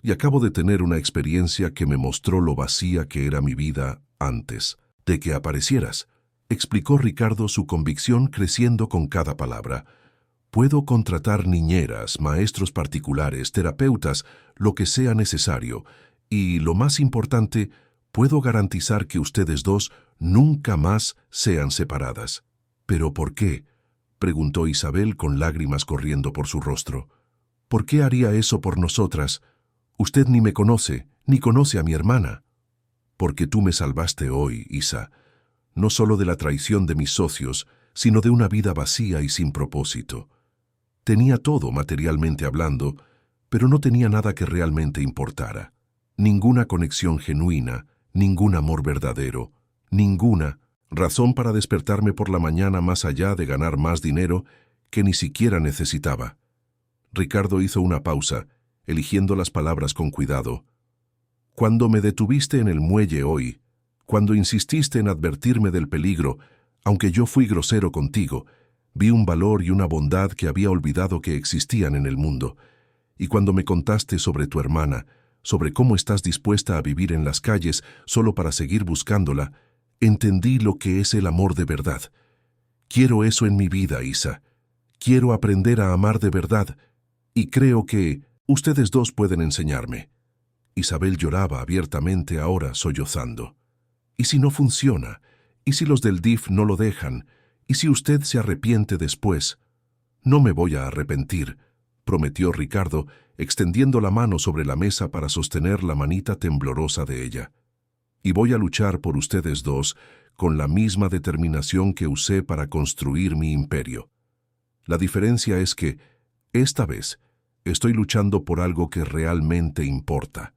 y acabo de tener una experiencia que me mostró lo vacía que era mi vida antes de que aparecieras, explicó Ricardo, su convicción creciendo con cada palabra. Puedo contratar niñeras, maestros particulares, terapeutas, lo que sea necesario, y, lo más importante, puedo garantizar que ustedes dos nunca más sean separadas. ¿Pero por qué?, preguntó Isabel con lágrimas corriendo por su rostro. ¿Por qué haría eso por nosotras? Usted ni me conoce, ni conoce a mi hermana. Porque tú me salvaste hoy, Isa, no solo de la traición de mis socios, sino de una vida vacía y sin propósito. Tenía todo materialmente hablando, pero no tenía nada que realmente importara. Ninguna conexión genuina, ningún amor verdadero, ninguna razón para despertarme por la mañana más allá de ganar más dinero que ni siquiera necesitaba. Ricardo hizo una pausa, eligiendo las palabras con cuidado. Cuando me detuviste en el muelle hoy, cuando insististe en advertirme del peligro, aunque yo fui grosero contigo, vi un valor y una bondad que había olvidado que existían en el mundo. Y cuando me contaste sobre tu hermana, sobre cómo estás dispuesta a vivir en las calles solo para seguir buscándola, entendí lo que es el amor de verdad. Quiero eso en mi vida, Isa. Quiero aprender a amar de verdad, y creo que ustedes dos pueden enseñarme. Isabel lloraba abiertamente ahora, sollozando. ¿Y si no funciona? ¿Y si los del DIF no lo dejan? ¿Y si usted se arrepiente después? No me voy a arrepentir, prometió Ricardo, extendiendo la mano sobre la mesa para sostener la manita temblorosa de ella. Y voy a luchar por ustedes dos con la misma determinación que usé para construir mi imperio. La diferencia es que, esta vez, estoy luchando por algo que realmente importa.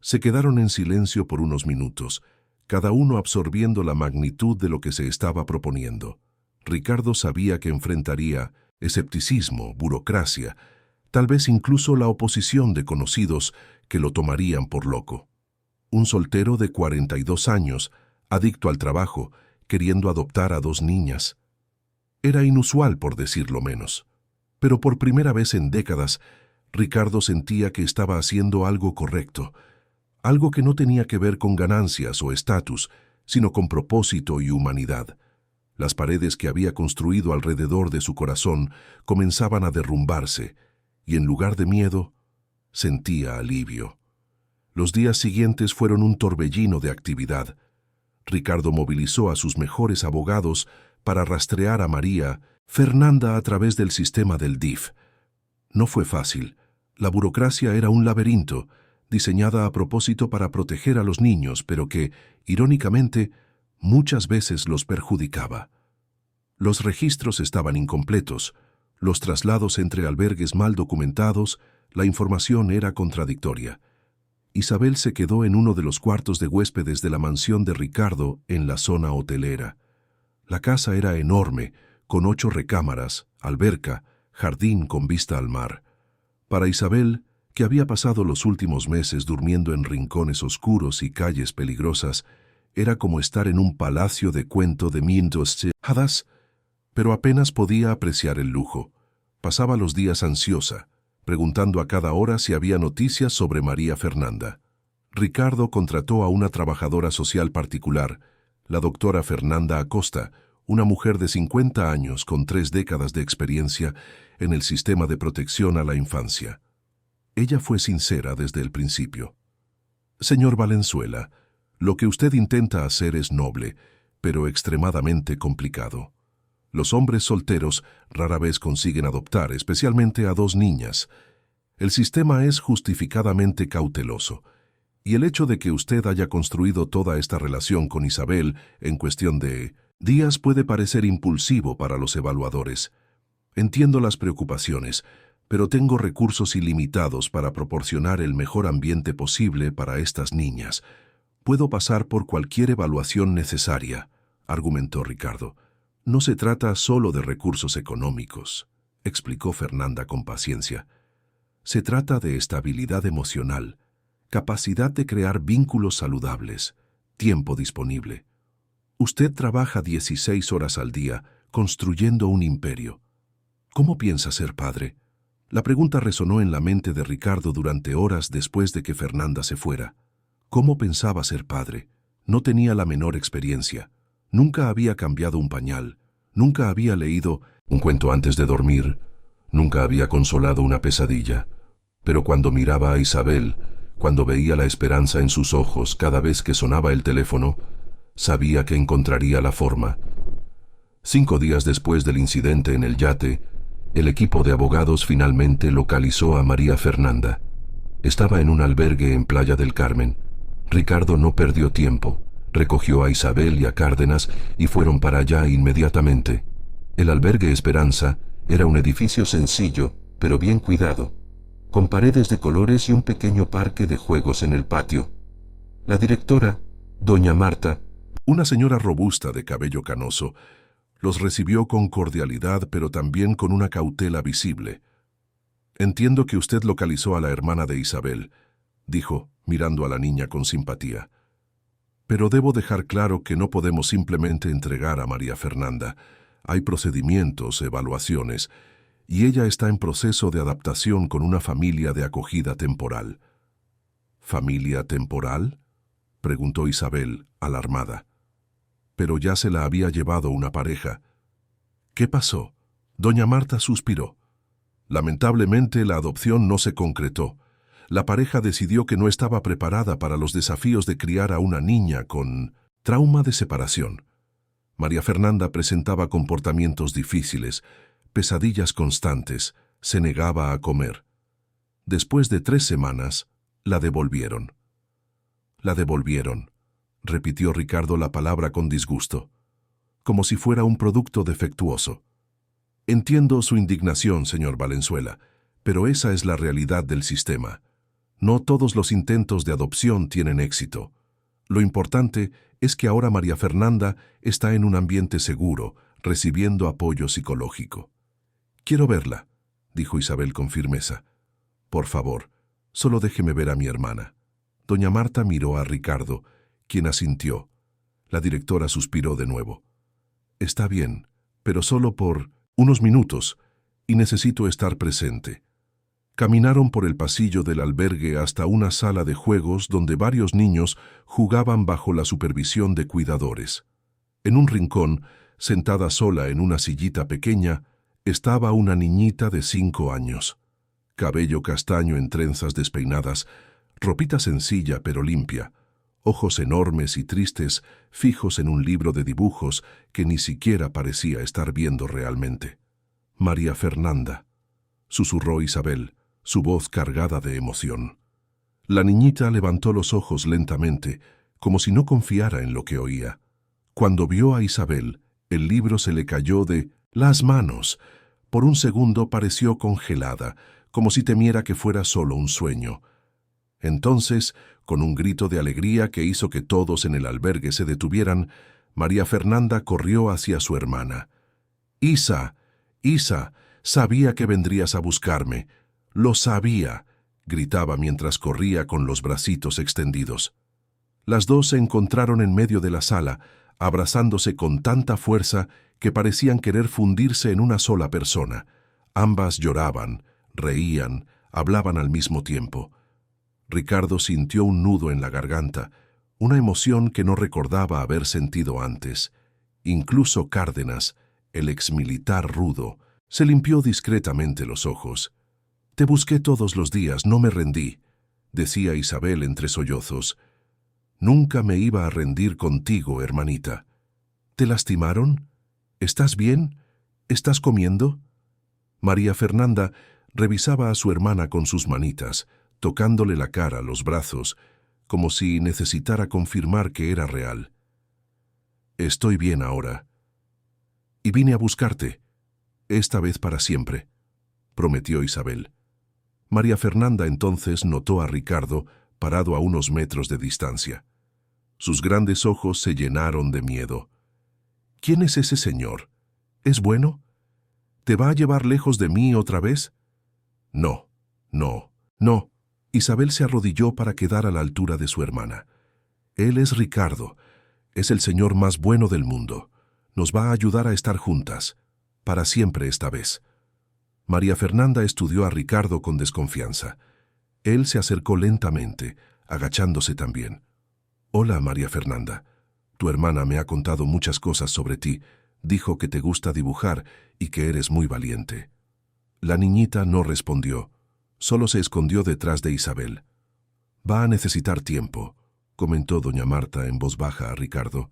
Se quedaron en silencio por unos minutos, cada uno absorbiendo la magnitud de lo que se estaba proponiendo. Ricardo sabía que enfrentaría escepticismo, burocracia, tal vez incluso la oposición de conocidos que lo tomarían por loco. Un soltero de 42 años, adicto al trabajo, queriendo adoptar a dos niñas. Era inusual, por decirlo menos. Pero por primera vez en décadas, Ricardo sentía que estaba haciendo algo correcto, algo que no tenía que ver con ganancias o estatus, sino con propósito y humanidad. Las paredes que había construido alrededor de su corazón comenzaban a derrumbarse, y en lugar de miedo, sentía alivio. Los días siguientes fueron un torbellino de actividad. Ricardo movilizó a sus mejores abogados para rastrear a María Fernanda a través del sistema del DIF. No fue fácil. La burocracia era un laberinto, diseñada a propósito para proteger a los niños, pero que, irónicamente, muchas veces los perjudicaba. Los registros estaban incompletos, los traslados entre albergues mal documentados, la información era contradictoria. Isabel se quedó en uno de los cuartos de huéspedes de la mansión de Ricardo en la zona hotelera. La casa era enorme, con 8 recámaras, alberca, jardín con vista al mar. Para Isabel, que había pasado los últimos meses durmiendo en rincones oscuros y calles peligrosas, era como estar en un palacio de cuento de mitos hadas, pero apenas podía apreciar el lujo. Pasaba los días ansiosa, preguntando a cada hora si había noticias sobre María Fernanda. Ricardo contrató a una trabajadora social particular, la doctora Fernanda Acosta, una mujer de 50 años con 3 décadas de experiencia en el sistema de protección a la infancia. Ella fue sincera desde el principio. Señor Valenzuela, lo que usted intenta hacer es noble, pero extremadamente complicado. Los hombres solteros rara vez consiguen adoptar, especialmente a 2 niñas. El sistema es justificadamente cauteloso, y el hecho de que usted haya construido toda esta relación con Isabel en cuestión de días puede parecer impulsivo para los evaluadores. Entiendo las preocupaciones, pero tengo recursos ilimitados para proporcionar el mejor ambiente posible para estas niñas. Puedo pasar por cualquier evaluación necesaria, argumentó Ricardo. No se trata solo de recursos económicos, explicó Fernanda con paciencia. Se trata de estabilidad emocional, capacidad de crear vínculos saludables, tiempo disponible. Usted trabaja 16 horas al día construyendo un imperio. ¿Cómo piensa ser padre? La pregunta resonó en la mente de Ricardo durante horas después de que Fernanda se fuera. ¿Cómo pensaba ser padre? No tenía la menor experiencia. Nunca había cambiado un pañal. Nunca había leído un cuento antes de dormir. Nunca había consolado una pesadilla. Pero cuando miraba a Isabel, cuando veía la esperanza en sus ojos cada vez que sonaba el teléfono, sabía que encontraría la forma. 5 días después del incidente en el yate, el equipo de abogados finalmente localizó a María Fernanda. Estaba en un albergue en Playa del Carmen. Ricardo no perdió tiempo. Recogió a Isabel y a Cárdenas y fueron para allá inmediatamente. El albergue Esperanza era un edificio sencillo, pero bien cuidado, con paredes de colores y un pequeño parque de juegos en el patio. La directora, doña Marta, una señora robusta de cabello canoso, los recibió con cordialidad, pero también con una cautela visible. «Entiendo que usted localizó a la hermana de Isabel», dijo, mirando a la niña con simpatía. «Pero debo dejar claro que no podemos simplemente entregar a María Fernanda. Hay procedimientos, evaluaciones, y ella está en proceso de adaptación con una familia de acogida temporal». «¿Familia temporal?», preguntó Isabel, alarmada. Pero ya se la había llevado una pareja. «¿Qué pasó?». Doña Marta suspiró. Lamentablemente la adopción no se concretó. La pareja decidió que no estaba preparada para los desafíos de criar a una niña con trauma de separación. María Fernanda presentaba comportamientos difíciles, pesadillas constantes, se negaba a comer. Después de 3 semanas, la devolvieron. «La devolvieron», repitió Ricardo la palabra con disgusto, como si fuera un producto defectuoso. «Entiendo su indignación, señor Valenzuela, pero esa es la realidad del sistema. No todos los intentos de adopción tienen éxito. Lo importante es que ahora María Fernanda está en un ambiente seguro, recibiendo apoyo psicológico». «Quiero verla», dijo Isabel con firmeza. «Por favor, solo déjeme ver a mi hermana». Doña Marta miró a Ricardo, quien asintió. La directora suspiró de nuevo. «Está bien, pero solo por unos minutos, y necesito estar presente». Caminaron por el pasillo del albergue hasta una sala de juegos donde varios niños jugaban bajo la supervisión de cuidadores. En un rincón, sentada sola en una sillita pequeña, estaba una niñita de 5 años. Cabello castaño en trenzas despeinadas, ropita sencilla pero limpia, ojos enormes y tristes fijos en un libro de dibujos que ni siquiera parecía estar viendo realmente. «María Fernanda», susurró Isabel, su voz cargada de emoción. La niñita levantó los ojos lentamente, como si no confiara en lo que oía. Cuando vio a Isabel, el libro se le cayó de las manos. Por un segundo pareció congelada, como si temiera que fuera solo un sueño. Entonces, con un grito de alegría que hizo que todos en el albergue se detuvieran, María Fernanda corrió hacia su hermana. «Isa, Isa, sabía que vendrías a buscarme. Lo sabía», gritaba mientras corría con los bracitos extendidos. Las dos se encontraron en medio de la sala, abrazándose con tanta fuerza que parecían querer fundirse en una sola persona. Ambas lloraban, reían, hablaban al mismo tiempo. Ricardo sintió un nudo en la garganta, una emoción que no recordaba haber sentido antes. Incluso Cárdenas, el exmilitar rudo, se limpió discretamente los ojos. «Te busqué todos los días, no me rendí», decía Isabel entre sollozos. «Nunca me iba a rendir contigo, hermanita». «¿Te lastimaron? ¿Estás bien? ¿Estás comiendo?» María Fernanda revisaba a su hermana con sus manitas, tocándole la cara, los brazos, como si necesitara confirmar que era real. «Estoy bien ahora. Y vine a buscarte, esta vez para siempre», prometió Isabel. María Fernanda entonces notó a Ricardo parado a unos metros de distancia. Sus grandes ojos se llenaron de miedo. «¿Quién es ese señor? ¿Es bueno? ¿Te va a llevar lejos de mí otra vez?» «No, no, no». Isabel se arrodilló para quedar a la altura de su hermana. «Él es Ricardo. Es el señor más bueno del mundo. Nos va a ayudar a estar juntas, para siempre esta vez». María Fernanda estudió a Ricardo con desconfianza. Él se acercó lentamente, agachándose también. «Hola, María Fernanda. Tu hermana me ha contado muchas cosas sobre ti. Dijo que te gusta dibujar y que eres muy valiente». La niñita no respondió. Solo se escondió detrás de Isabel. «Va a necesitar tiempo», comentó doña Marta en voz baja a Ricardo.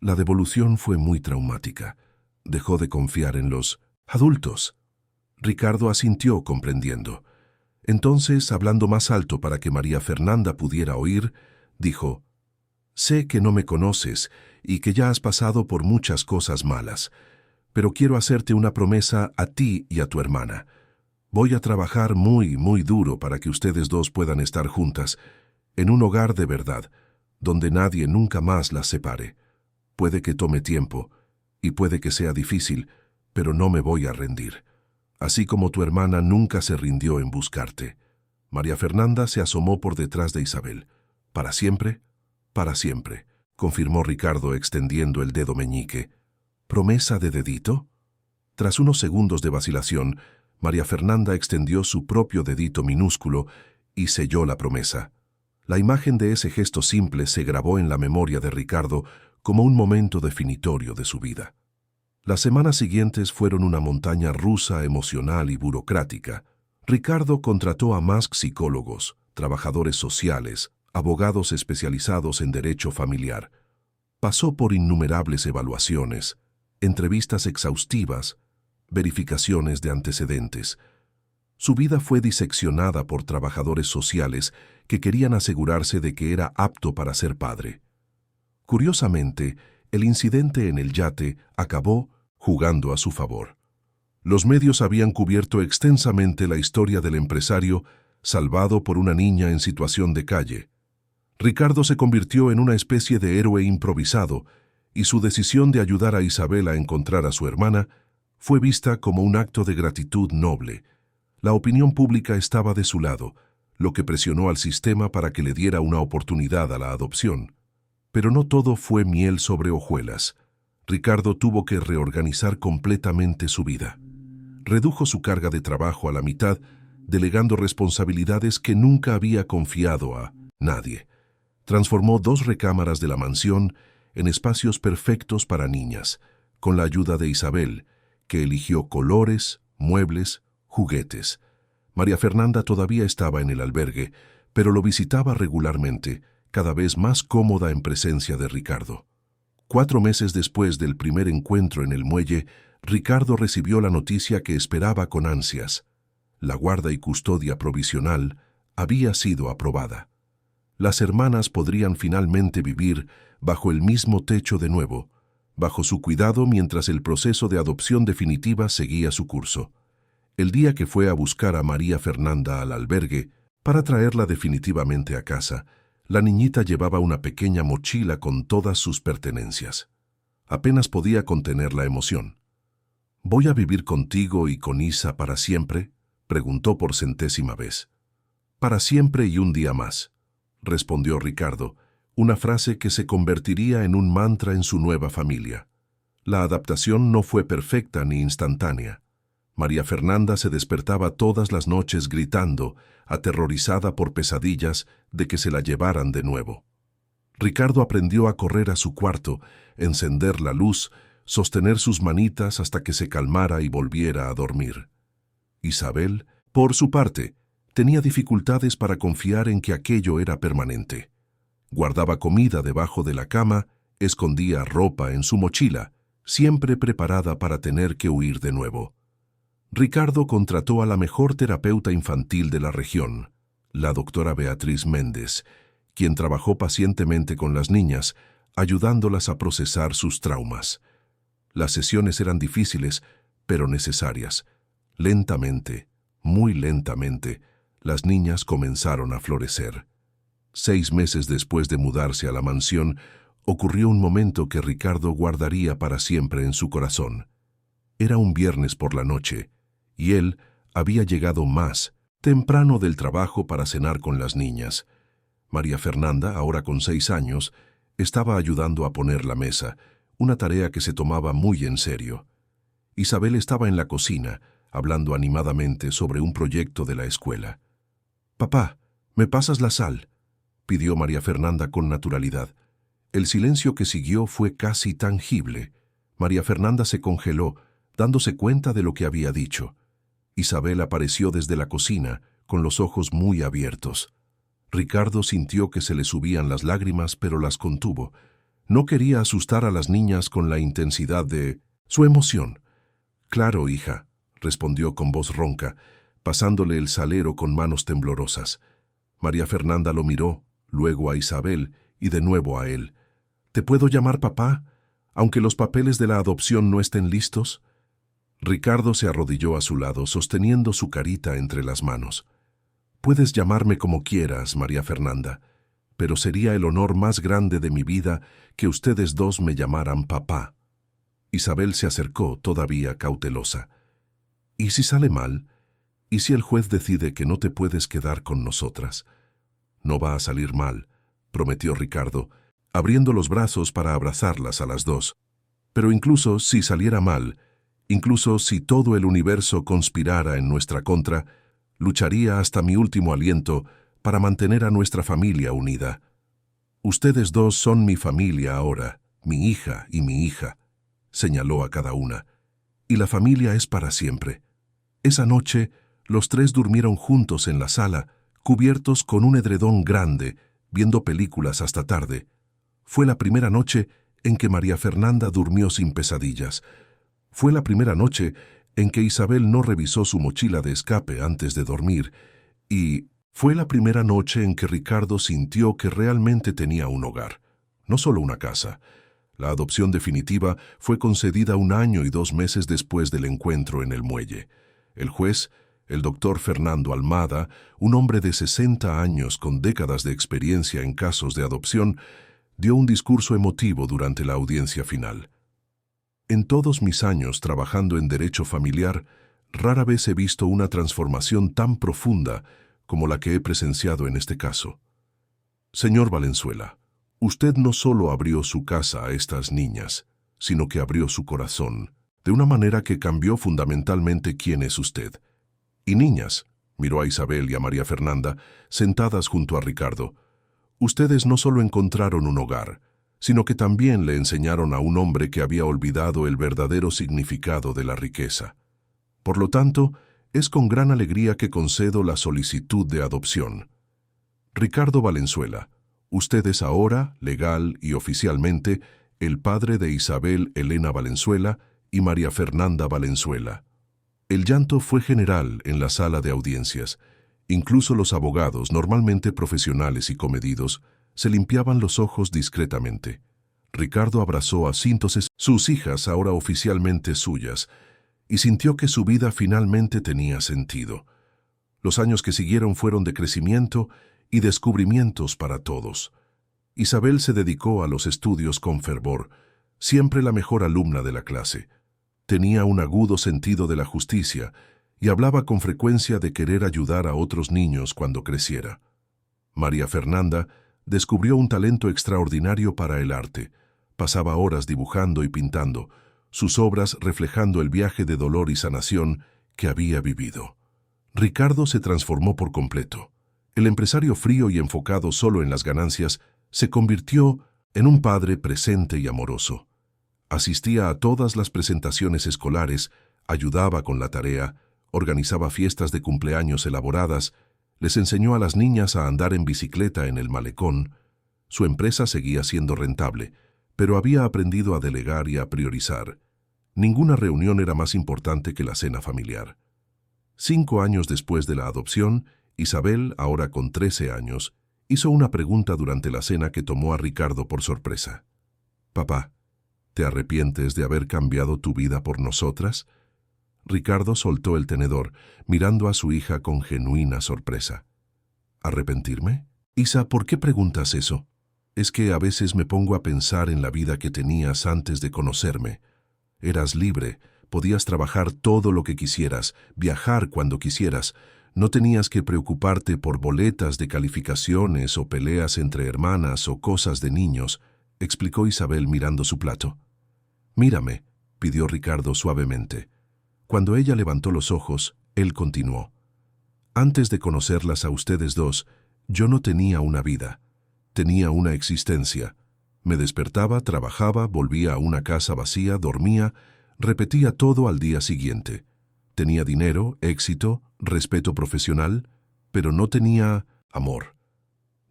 La devolución fue muy traumática. Dejó de confiar en los adultos. Ricardo asintió comprendiendo. Entonces, hablando más alto para que María Fernanda pudiera oír, dijo: «Sé que no me conoces y que ya has pasado por muchas cosas malas, pero quiero hacerte una promesa a ti y a tu hermana. Voy a trabajar muy, muy duro para que ustedes dos puedan estar juntas, en un hogar de verdad, donde nadie nunca más las separe. Puede que tome tiempo, y puede que sea difícil, pero no me voy a rendir. Así como tu hermana nunca se rindió en buscarte». María Fernanda se asomó por detrás de Isabel. «¿Para siempre?» «Para siempre», confirmó Ricardo extendiendo el dedo meñique. «¿Promesa de dedito?» Tras unos segundos de vacilación, María Fernanda extendió su propio dedito minúsculo y selló la promesa. La imagen de ese gesto simple se grabó en la memoria de Ricardo como un momento definitorio de su vida. Las semanas siguientes fueron una montaña rusa emocional y burocrática. Ricardo contrató a más psicólogos, trabajadores sociales, abogados especializados en derecho familiar. Pasó por innumerables evaluaciones, entrevistas exhaustivas, verificaciones de antecedentes. Su vida fue diseccionada por trabajadores sociales que querían asegurarse de que era apto para ser padre. Curiosamente, el incidente en el yate acabó jugando a su favor. Los medios habían cubierto extensamente la historia del empresario salvado por una niña en situación de calle. Ricardo se convirtió en una especie de héroe improvisado y su decisión de ayudar a Isabel a encontrar a su hermana fue vista como un acto de gratitud noble. La opinión pública estaba de su lado, lo que presionó al sistema para que le diera una oportunidad a la adopción. Pero no todo fue miel sobre hojuelas. Ricardo tuvo que reorganizar completamente su vida. Redujo su carga de trabajo a la mitad, delegando responsabilidades que nunca había confiado a nadie. Transformó 2 recámaras de la mansión en espacios perfectos para niñas, con la ayuda de Isabel, que eligió colores, muebles, juguetes. María Fernanda todavía estaba en el albergue, pero lo visitaba regularmente, cada vez más cómoda en presencia de Ricardo. 4 meses después del primer encuentro en el muelle, Ricardo recibió la noticia que esperaba con ansias. La guarda y custodia provisional había sido aprobada. Las hermanas podrían finalmente vivir bajo el mismo techo de nuevo, bajo su cuidado mientras el proceso de adopción definitiva seguía su curso. El día que fue a buscar a María Fernanda al albergue para traerla definitivamente a casa, la niñita llevaba una pequeña mochila con todas sus pertenencias. Apenas podía contener la emoción. «¿Voy a vivir contigo y con Isa para siempre?», preguntó por 100ª vez. «Para siempre y un día más», respondió Ricardo, una frase que se convertiría en un mantra en su nueva familia. La adaptación no fue perfecta ni instantánea. María Fernanda se despertaba todas las noches gritando, aterrorizada por pesadillas de que se la llevaran de nuevo. Ricardo aprendió a correr a su cuarto, encender la luz, sostener sus manitas hasta que se calmara y volviera a dormir. Isabel, por su parte, tenía dificultades para confiar en que aquello era permanente. Guardaba comida debajo de la cama, escondía ropa en su mochila, siempre preparada para tener que huir de nuevo. Ricardo contrató a la mejor terapeuta infantil de la región, la doctora Beatriz Méndez, quien trabajó pacientemente con las niñas, ayudándolas a procesar sus traumas. Las sesiones eran difíciles, pero necesarias. Lentamente, muy lentamente, las niñas comenzaron a florecer. 6 meses después de mudarse a la mansión, ocurrió un momento que Ricardo guardaría para siempre en su corazón. Era un viernes por la noche, y él había llegado más temprano del trabajo para cenar con las niñas. María Fernanda, ahora con 6 años, estaba ayudando a poner la mesa, una tarea que se tomaba muy en serio. Isabel estaba en la cocina, hablando animadamente sobre un proyecto de la escuela. «Papá, ¿me pasas la sal?», pidió María Fernanda con naturalidad. El silencio que siguió fue casi tangible. María Fernanda se congeló, dándose cuenta de lo que había dicho. Isabel apareció desde la cocina, con los ojos muy abiertos. Ricardo sintió que se le subían las lágrimas, pero las contuvo. No quería asustar a las niñas con la intensidad de su emoción. «Claro, hija», respondió con voz ronca, pasándole el salero con manos temblorosas. María Fernanda lo miró, luego a Isabel y de nuevo a él. «¿Te puedo llamar papá, aunque los papeles de la adopción no estén listos?» Ricardo se arrodilló a su lado, sosteniendo su carita entre las manos. «Puedes llamarme como quieras, María Fernanda, pero sería el honor más grande de mi vida que ustedes dos me llamaran papá». Isabel se acercó, todavía cautelosa. «¿Y si sale mal? ¿Y si el juez decide que no te puedes quedar con nosotras?» «No va a salir mal», prometió Ricardo, abriendo los brazos para abrazarlas a las dos. «Pero incluso si saliera mal, incluso si todo el universo conspirara en nuestra contra, lucharía hasta mi último aliento para mantener a nuestra familia unida. Ustedes dos son mi familia ahora, mi hija y mi hija», señaló a cada una, «y la familia es para siempre». Esa noche, los 3 durmieron juntos en la sala, cubiertos con un edredón grande, viendo películas hasta tarde. Fue la primera noche en que María Fernanda durmió sin pesadillas. Fue la primera noche en que Isabel no revisó su mochila de escape antes de dormir, y fue la primera noche en que Ricardo sintió que realmente tenía un hogar, no solo una casa. La adopción definitiva fue concedida 1 año y 2 meses después del encuentro en el muelle. El juez, el doctor Fernando Almada, un hombre de 60 años con décadas de experiencia en casos de adopción, dio un discurso emotivo durante la audiencia final. «En todos mis años trabajando en derecho familiar, rara vez he visto una transformación tan profunda como la que he presenciado en este caso. Señor Valenzuela, usted no solo abrió su casa a estas niñas, sino que abrió su corazón, de una manera que cambió fundamentalmente quién es usted. Y niñas», miró a Isabel y a María Fernanda, sentadas junto a Ricardo, «ustedes no solo encontraron un hogar, sino que también le enseñaron a un hombre que había olvidado el verdadero significado de la riqueza. Por lo tanto, es con gran alegría que concedo la solicitud de adopción. Ricardo Valenzuela, usted es ahora, legal y oficialmente, el padre de Isabel Elena Valenzuela y María Fernanda Valenzuela». El llanto fue general en la sala de audiencias. Incluso los abogados, normalmente profesionales y comedidos, se limpiaban los ojos discretamente. Ricardo abrazó a entonces sus hijas, ahora oficialmente suyas, y sintió que su vida finalmente tenía sentido. Los años que siguieron fueron de crecimiento y descubrimientos para todos. Isabel se dedicó a los estudios con fervor, siempre la mejor alumna de la clase. Tenía un agudo sentido de la justicia y hablaba con frecuencia de querer ayudar a otros niños cuando creciera. María Fernanda descubrió un talento extraordinario para el arte. Pasaba horas dibujando y pintando, sus obras reflejando el viaje de dolor y sanación que había vivido. Ricardo se transformó por completo. El empresario frío y enfocado solo en las ganancias se convirtió en un padre presente y amoroso. Asistía a todas las presentaciones escolares, ayudaba con la tarea, organizaba fiestas de cumpleaños elaboradas, les enseñó a las niñas a andar en bicicleta en el malecón. Su empresa seguía siendo rentable, pero había aprendido a delegar y a priorizar. Ninguna reunión era más importante que la cena familiar. 5 años después de la adopción, Isabel, ahora con 13 años, hizo una pregunta durante la cena que tomó a Ricardo por sorpresa. «Papá, ¿te arrepientes de haber cambiado tu vida por nosotras?» Ricardo soltó el tenedor, mirando a su hija con genuina sorpresa. «¿Arrepentirme? Isa, ¿por qué preguntas eso? Es que a veces me pongo a pensar en la vida que tenías antes de conocerme. Eras libre, podías trabajar todo lo que quisieras, viajar cuando quisieras. No tenías que preocuparte por boletas de calificaciones o peleas entre hermanas o cosas de niños», explicó Isabel mirando su plato. «Mírame», pidió Ricardo suavemente. Cuando ella levantó los ojos, él continuó. «Antes de conocerlas a ustedes dos, yo no tenía una vida. Tenía una existencia. Me despertaba, trabajaba, volvía a una casa vacía, dormía, repetía todo al día siguiente. Tenía dinero, éxito, respeto profesional, pero no tenía amor.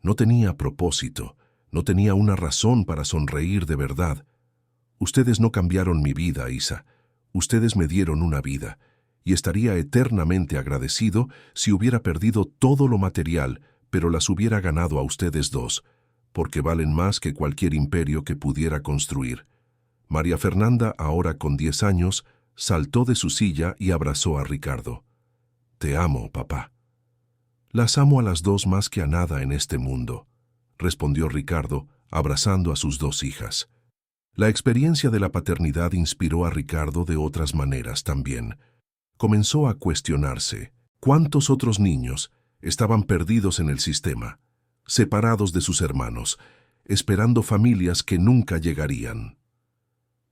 No tenía propósito, no tenía una razón para sonreír de verdad. Ustedes no cambiaron mi vida, Isa. Ustedes me dieron una vida, y estaría eternamente agradecido si hubiera perdido todo lo material, pero las hubiera ganado a ustedes dos, porque valen más que cualquier imperio que pudiera construir». María Fernanda, ahora con 10 años, saltó de su silla y abrazó a Ricardo. «Te amo, papá». «Las amo a las dos más que a nada en este mundo», respondió Ricardo, abrazando a sus 2 hijas. La experiencia de la paternidad inspiró a Ricardo de otras maneras también. Comenzó a cuestionarse cuántos otros niños estaban perdidos en el sistema, separados de sus hermanos, esperando familias que nunca llegarían.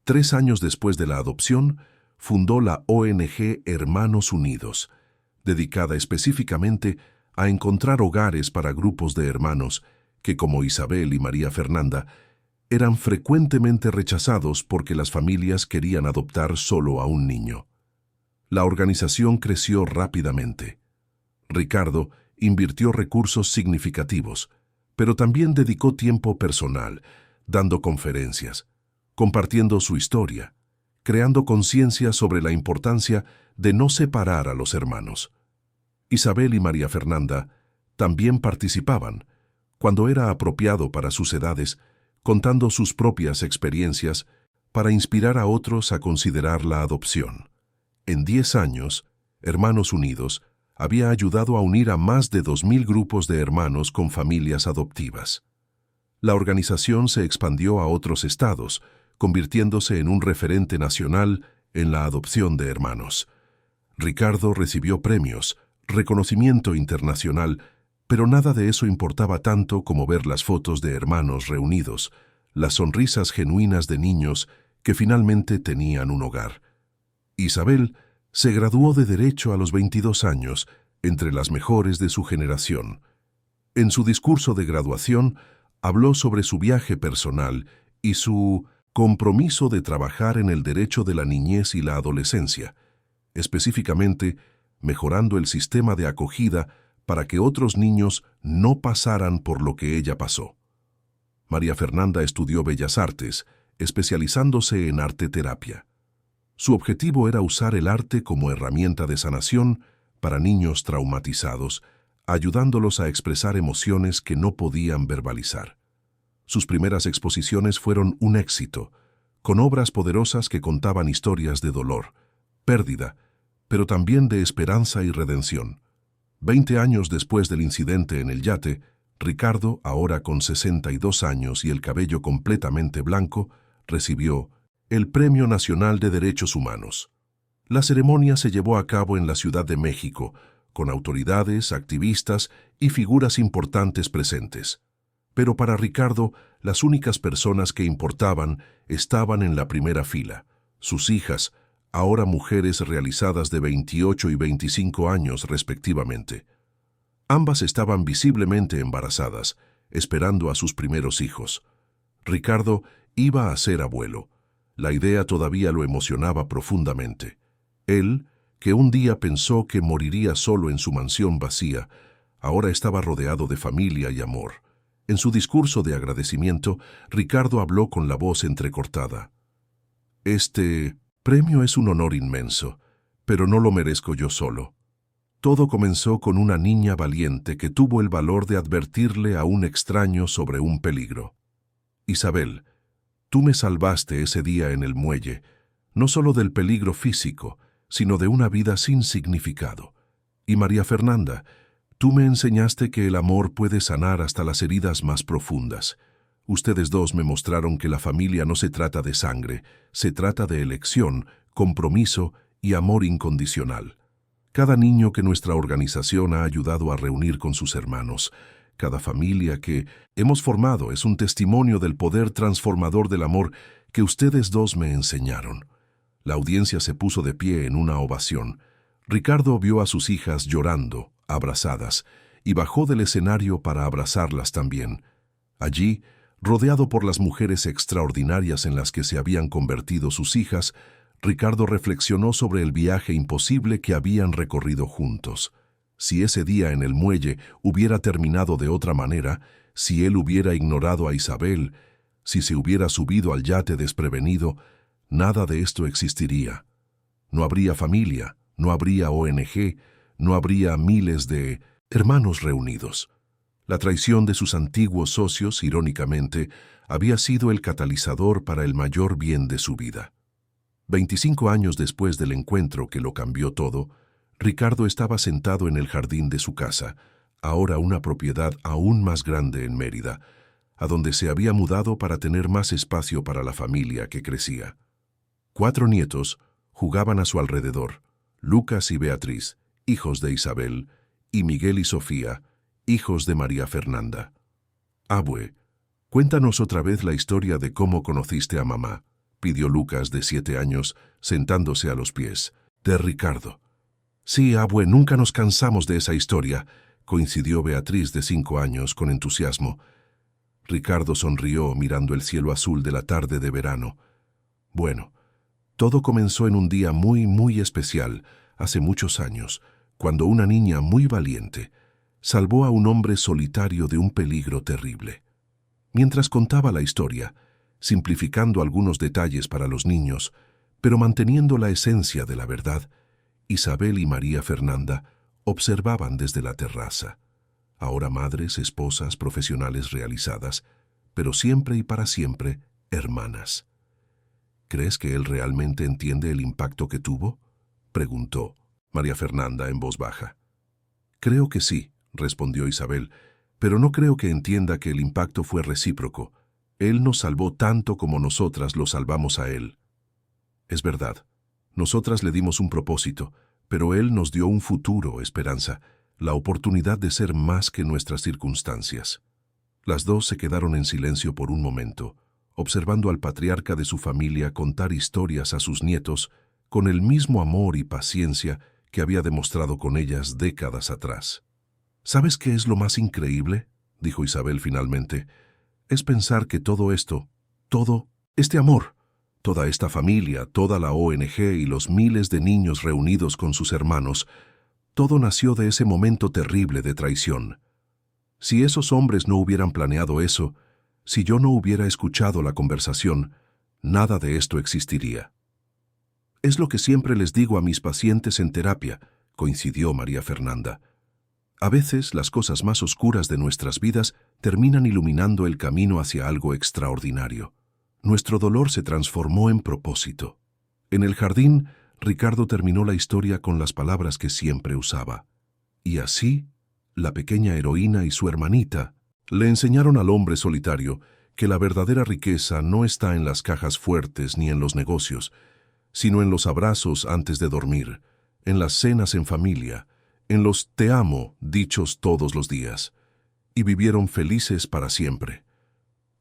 3 años después de la adopción, fundó la ONG Hermanos Unidos, dedicada específicamente a encontrar hogares para grupos de hermanos que, como Isabel y María Fernanda, eran frecuentemente rechazados porque las familias querían adoptar solo a un niño. La organización creció rápidamente. Ricardo invirtió recursos significativos, pero también dedicó tiempo personal, dando conferencias, compartiendo su historia, creando conciencia sobre la importancia de no separar a los hermanos. Isabel y María Fernanda también participaban, cuando era apropiado para sus edades, contando sus propias experiencias para inspirar a otros a considerar la adopción. En 10 años, Hermanos Unidos había ayudado a unir a más de 2.000 grupos de hermanos con familias adoptivas. La organización se expandió a otros estados, convirtiéndose en un referente nacional en la adopción de hermanos. Ricardo recibió premios, reconocimiento internacional, pero nada de eso importaba tanto como ver las fotos de hermanos reunidos, las sonrisas genuinas de niños que finalmente tenían un hogar. Isabel se graduó de Derecho a los 22 años, entre las mejores de su generación. En su discurso de graduación, habló sobre su viaje personal y su compromiso de trabajar en el derecho de la niñez y la adolescencia, específicamente mejorando el sistema de acogida para que otros niños no pasaran por lo que ella pasó. María Fernanda estudió Bellas Artes, especializándose en arteterapia. Su objetivo era usar el arte como herramienta de sanación para niños traumatizados, ayudándolos a expresar emociones que no podían verbalizar. Sus primeras exposiciones fueron un éxito, con obras poderosas que contaban historias de dolor, pérdida, pero también de esperanza y redención. 20 años después del incidente en el yate, Ricardo, ahora con 62 años y el cabello completamente blanco, recibió el Premio Nacional de Derechos Humanos. La ceremonia se llevó a cabo en la Ciudad de México, con autoridades, activistas y figuras importantes presentes. Pero para Ricardo, las únicas personas que importaban estaban en la primera fila, sus hijas, ahora mujeres realizadas de 28 y 25 años respectivamente. Ambas estaban visiblemente embarazadas, esperando a sus primeros hijos. Ricardo iba a ser abuelo. La idea todavía lo emocionaba profundamente. Él, que un día pensó que moriría solo en su mansión vacía, ahora estaba rodeado de familia y amor. En su discurso de agradecimiento, Ricardo habló con la voz entrecortada. Este premio es un honor inmenso, pero no lo merezco yo solo. Todo comenzó con una niña valiente que tuvo el valor de advertirle a un extraño sobre un peligro. Isabel, tú me salvaste ese día en el muelle, no solo del peligro físico, sino de una vida sin significado. Y María Fernanda, tú me enseñaste que el amor puede sanar hasta las heridas más profundas. Ustedes dos me mostraron que la familia no se trata de sangre, se trata de elección, compromiso y amor incondicional. Cada niño que nuestra organización ha ayudado a reunir con sus hermanos, cada familia que hemos formado es un testimonio del poder transformador del amor que ustedes dos me enseñaron. La audiencia se puso de pie en una ovación. Ricardo vio a sus hijas llorando, abrazadas, y bajó del escenario para abrazarlas también. Allí, rodeado por las mujeres extraordinarias en las que se habían convertido sus hijas, Ricardo reflexionó sobre el viaje imposible que habían recorrido juntos. Si ese día en el muelle hubiera terminado de otra manera, si él hubiera ignorado a Isabel, si se hubiera subido al yate desprevenido, nada de esto existiría. No habría familia, no habría ONG, no habría miles de hermanos reunidos. La traición de sus antiguos socios, irónicamente, había sido el catalizador para el mayor bien de su vida. 25 años después del encuentro que lo cambió todo, Ricardo estaba sentado en el jardín de su casa, ahora una propiedad aún más grande en Mérida, a donde se había mudado para tener más espacio para la familia que crecía. 4 nietos jugaban a su alrededor, Lucas y Beatriz, hijos de Isabel, y Miguel y Sofía, hijos de María Fernanda. Abue, cuéntanos otra vez la historia de cómo conociste a mamá, pidió Lucas, de 7 años, sentándose a los pies de Ricardo. Sí, abue, nunca nos cansamos de esa historia, coincidió Beatriz, de 5 años, con entusiasmo. Ricardo sonrió mirando el cielo azul de la tarde de verano. Bueno, todo comenzó en un día muy especial, hace muchos años, cuando una niña muy valiente salvó a un hombre solitario de un peligro terrible. Mientras contaba la historia, simplificando algunos detalles para los niños, pero manteniendo la esencia de la verdad, Isabel y María Fernanda observaban desde la terraza. Ahora madres, esposas, profesionales realizadas, pero siempre y para siempre hermanas. ¿Crees que él realmente entiende el impacto que tuvo?, preguntó María Fernanda en voz baja. Creo que sí, respondió Isabel, pero no creo que entienda que el impacto fue recíproco. Él nos salvó tanto como nosotras lo salvamos a él. Es verdad, nosotras le dimos un propósito, pero él nos dio un futuro, esperanza, la oportunidad de ser más que nuestras circunstancias. Las dos se quedaron en silencio por un momento, observando al patriarca de su familia contar historias a sus nietos con el mismo amor y paciencia que había demostrado con ellas décadas atrás. ¿Sabes qué es lo más increíble?, dijo Isabel finalmente. Es pensar que todo esto, todo este amor, toda esta familia, toda la ONG y los miles de niños reunidos con sus hermanos, todo nació de ese momento terrible de traición. Si esos hombres no hubieran planeado eso, si yo no hubiera escuchado la conversación, nada de esto existiría. Es lo que siempre les digo a mis pacientes en terapia, coincidió María Fernanda. A veces las cosas más oscuras de nuestras vidas terminan iluminando el camino hacia algo extraordinario. Nuestro dolor se transformó en propósito. En el jardín, Ricardo terminó la historia con las palabras que siempre usaba. Y así, la pequeña heroína y su hermanita le enseñaron al hombre solitario que la verdadera riqueza no está en las cajas fuertes ni en los negocios, sino en los abrazos antes de dormir, en las cenas en familia, en los te amo dichos todos los días. Y vivieron felices para siempre.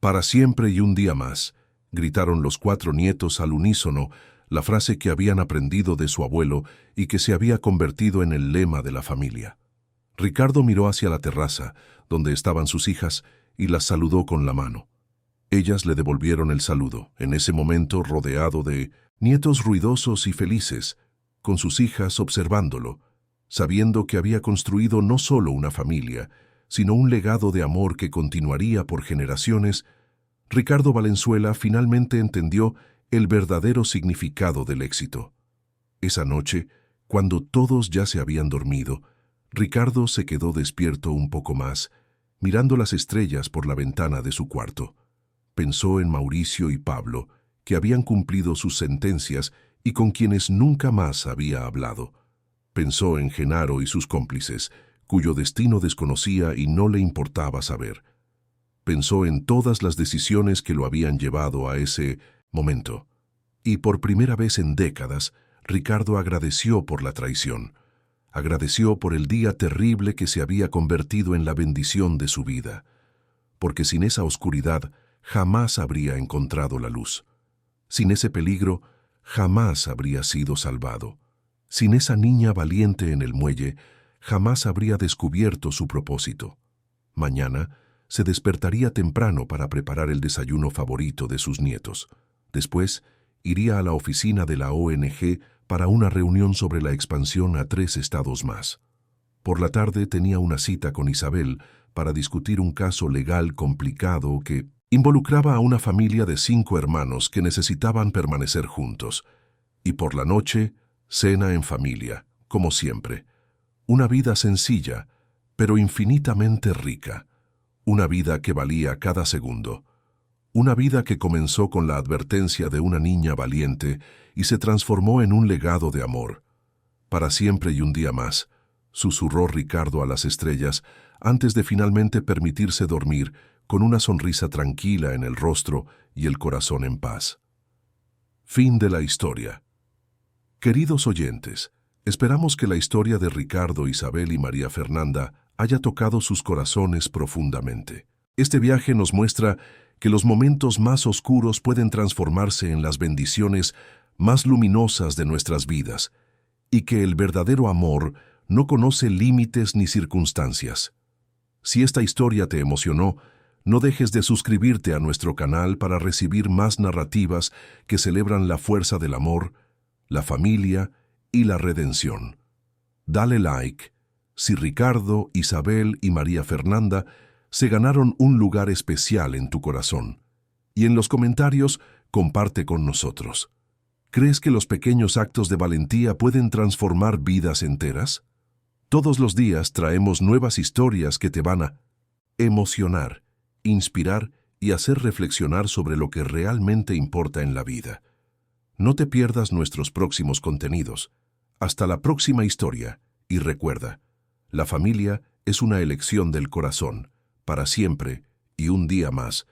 Para siempre y un día más, gritaron los 4 nietos al unísono, la frase que habían aprendido de su abuelo y que se había convertido en el lema de la familia. Ricardo miró hacia la terraza, donde estaban sus hijas, y las saludó con la mano. Ellas le devolvieron el saludo, en ese momento rodeado de nietos ruidosos y felices, con sus hijas observándolo, sabiendo que había construido no solo una familia, sino un legado de amor que continuaría por generaciones. Ricardo Valenzuela finalmente entendió el verdadero significado del éxito. Esa noche, cuando todos ya se habían dormido, Ricardo se quedó despierto un poco más, mirando las estrellas por la ventana de su cuarto. Pensó en Mauricio y Pablo, que habían cumplido sus sentencias y con quienes nunca más había hablado. Pensó en Genaro y sus cómplices, cuyo destino desconocía y no le importaba saber. Pensó en todas las decisiones que lo habían llevado a ese momento. Y por primera vez en décadas, Ricardo agradeció por la traición. Agradeció por el día terrible que se había convertido en la bendición de su vida. Porque sin esa oscuridad jamás habría encontrado la luz. Sin ese peligro jamás habría sido salvado. Sin esa niña valiente en el muelle jamás habría descubierto su propósito. Mañana se despertaría temprano para preparar el desayuno favorito de sus nietos. Después iría a la oficina de la ONG para una reunión sobre la expansión a 3 estados más. Por la tarde tenía una cita con Isabel para discutir un caso legal complicado que involucraba a una familia de 5 hermanos que necesitaban permanecer juntos. Y por la noche, cena en familia, como siempre. Una vida sencilla, pero infinitamente rica. Una vida que valía cada segundo. Una vida que comenzó con la advertencia de una niña valiente y se transformó en un legado de amor. Para siempre y un día más, susurró Ricardo a las estrellas antes de finalmente permitirse dormir con una sonrisa tranquila en el rostro y el corazón en paz. Fin de la historia. Queridos oyentes, esperamos que la historia de Ricardo, Isabel y María Fernanda haya tocado sus corazones profundamente. Este viaje nos muestra que los momentos más oscuros pueden transformarse en las bendiciones más luminosas de nuestras vidas y que el verdadero amor no conoce límites ni circunstancias. Si esta historia te emocionó, no dejes de suscribirte a nuestro canal para recibir más narrativas que celebran la fuerza del amor, la familia y la redención. Dale like si Ricardo, Isabel y María Fernanda se ganaron un lugar especial en tu corazón. Y en los comentarios, comparte con nosotros. ¿Crees que los pequeños actos de valentía pueden transformar vidas enteras? Todos los días traemos nuevas historias que te van a emocionar, inspirar y hacer reflexionar sobre lo que realmente importa en la vida. No te pierdas nuestros próximos contenidos. Hasta la próxima historia. Y recuerda, la familia es una elección del corazón, para siempre y un día más.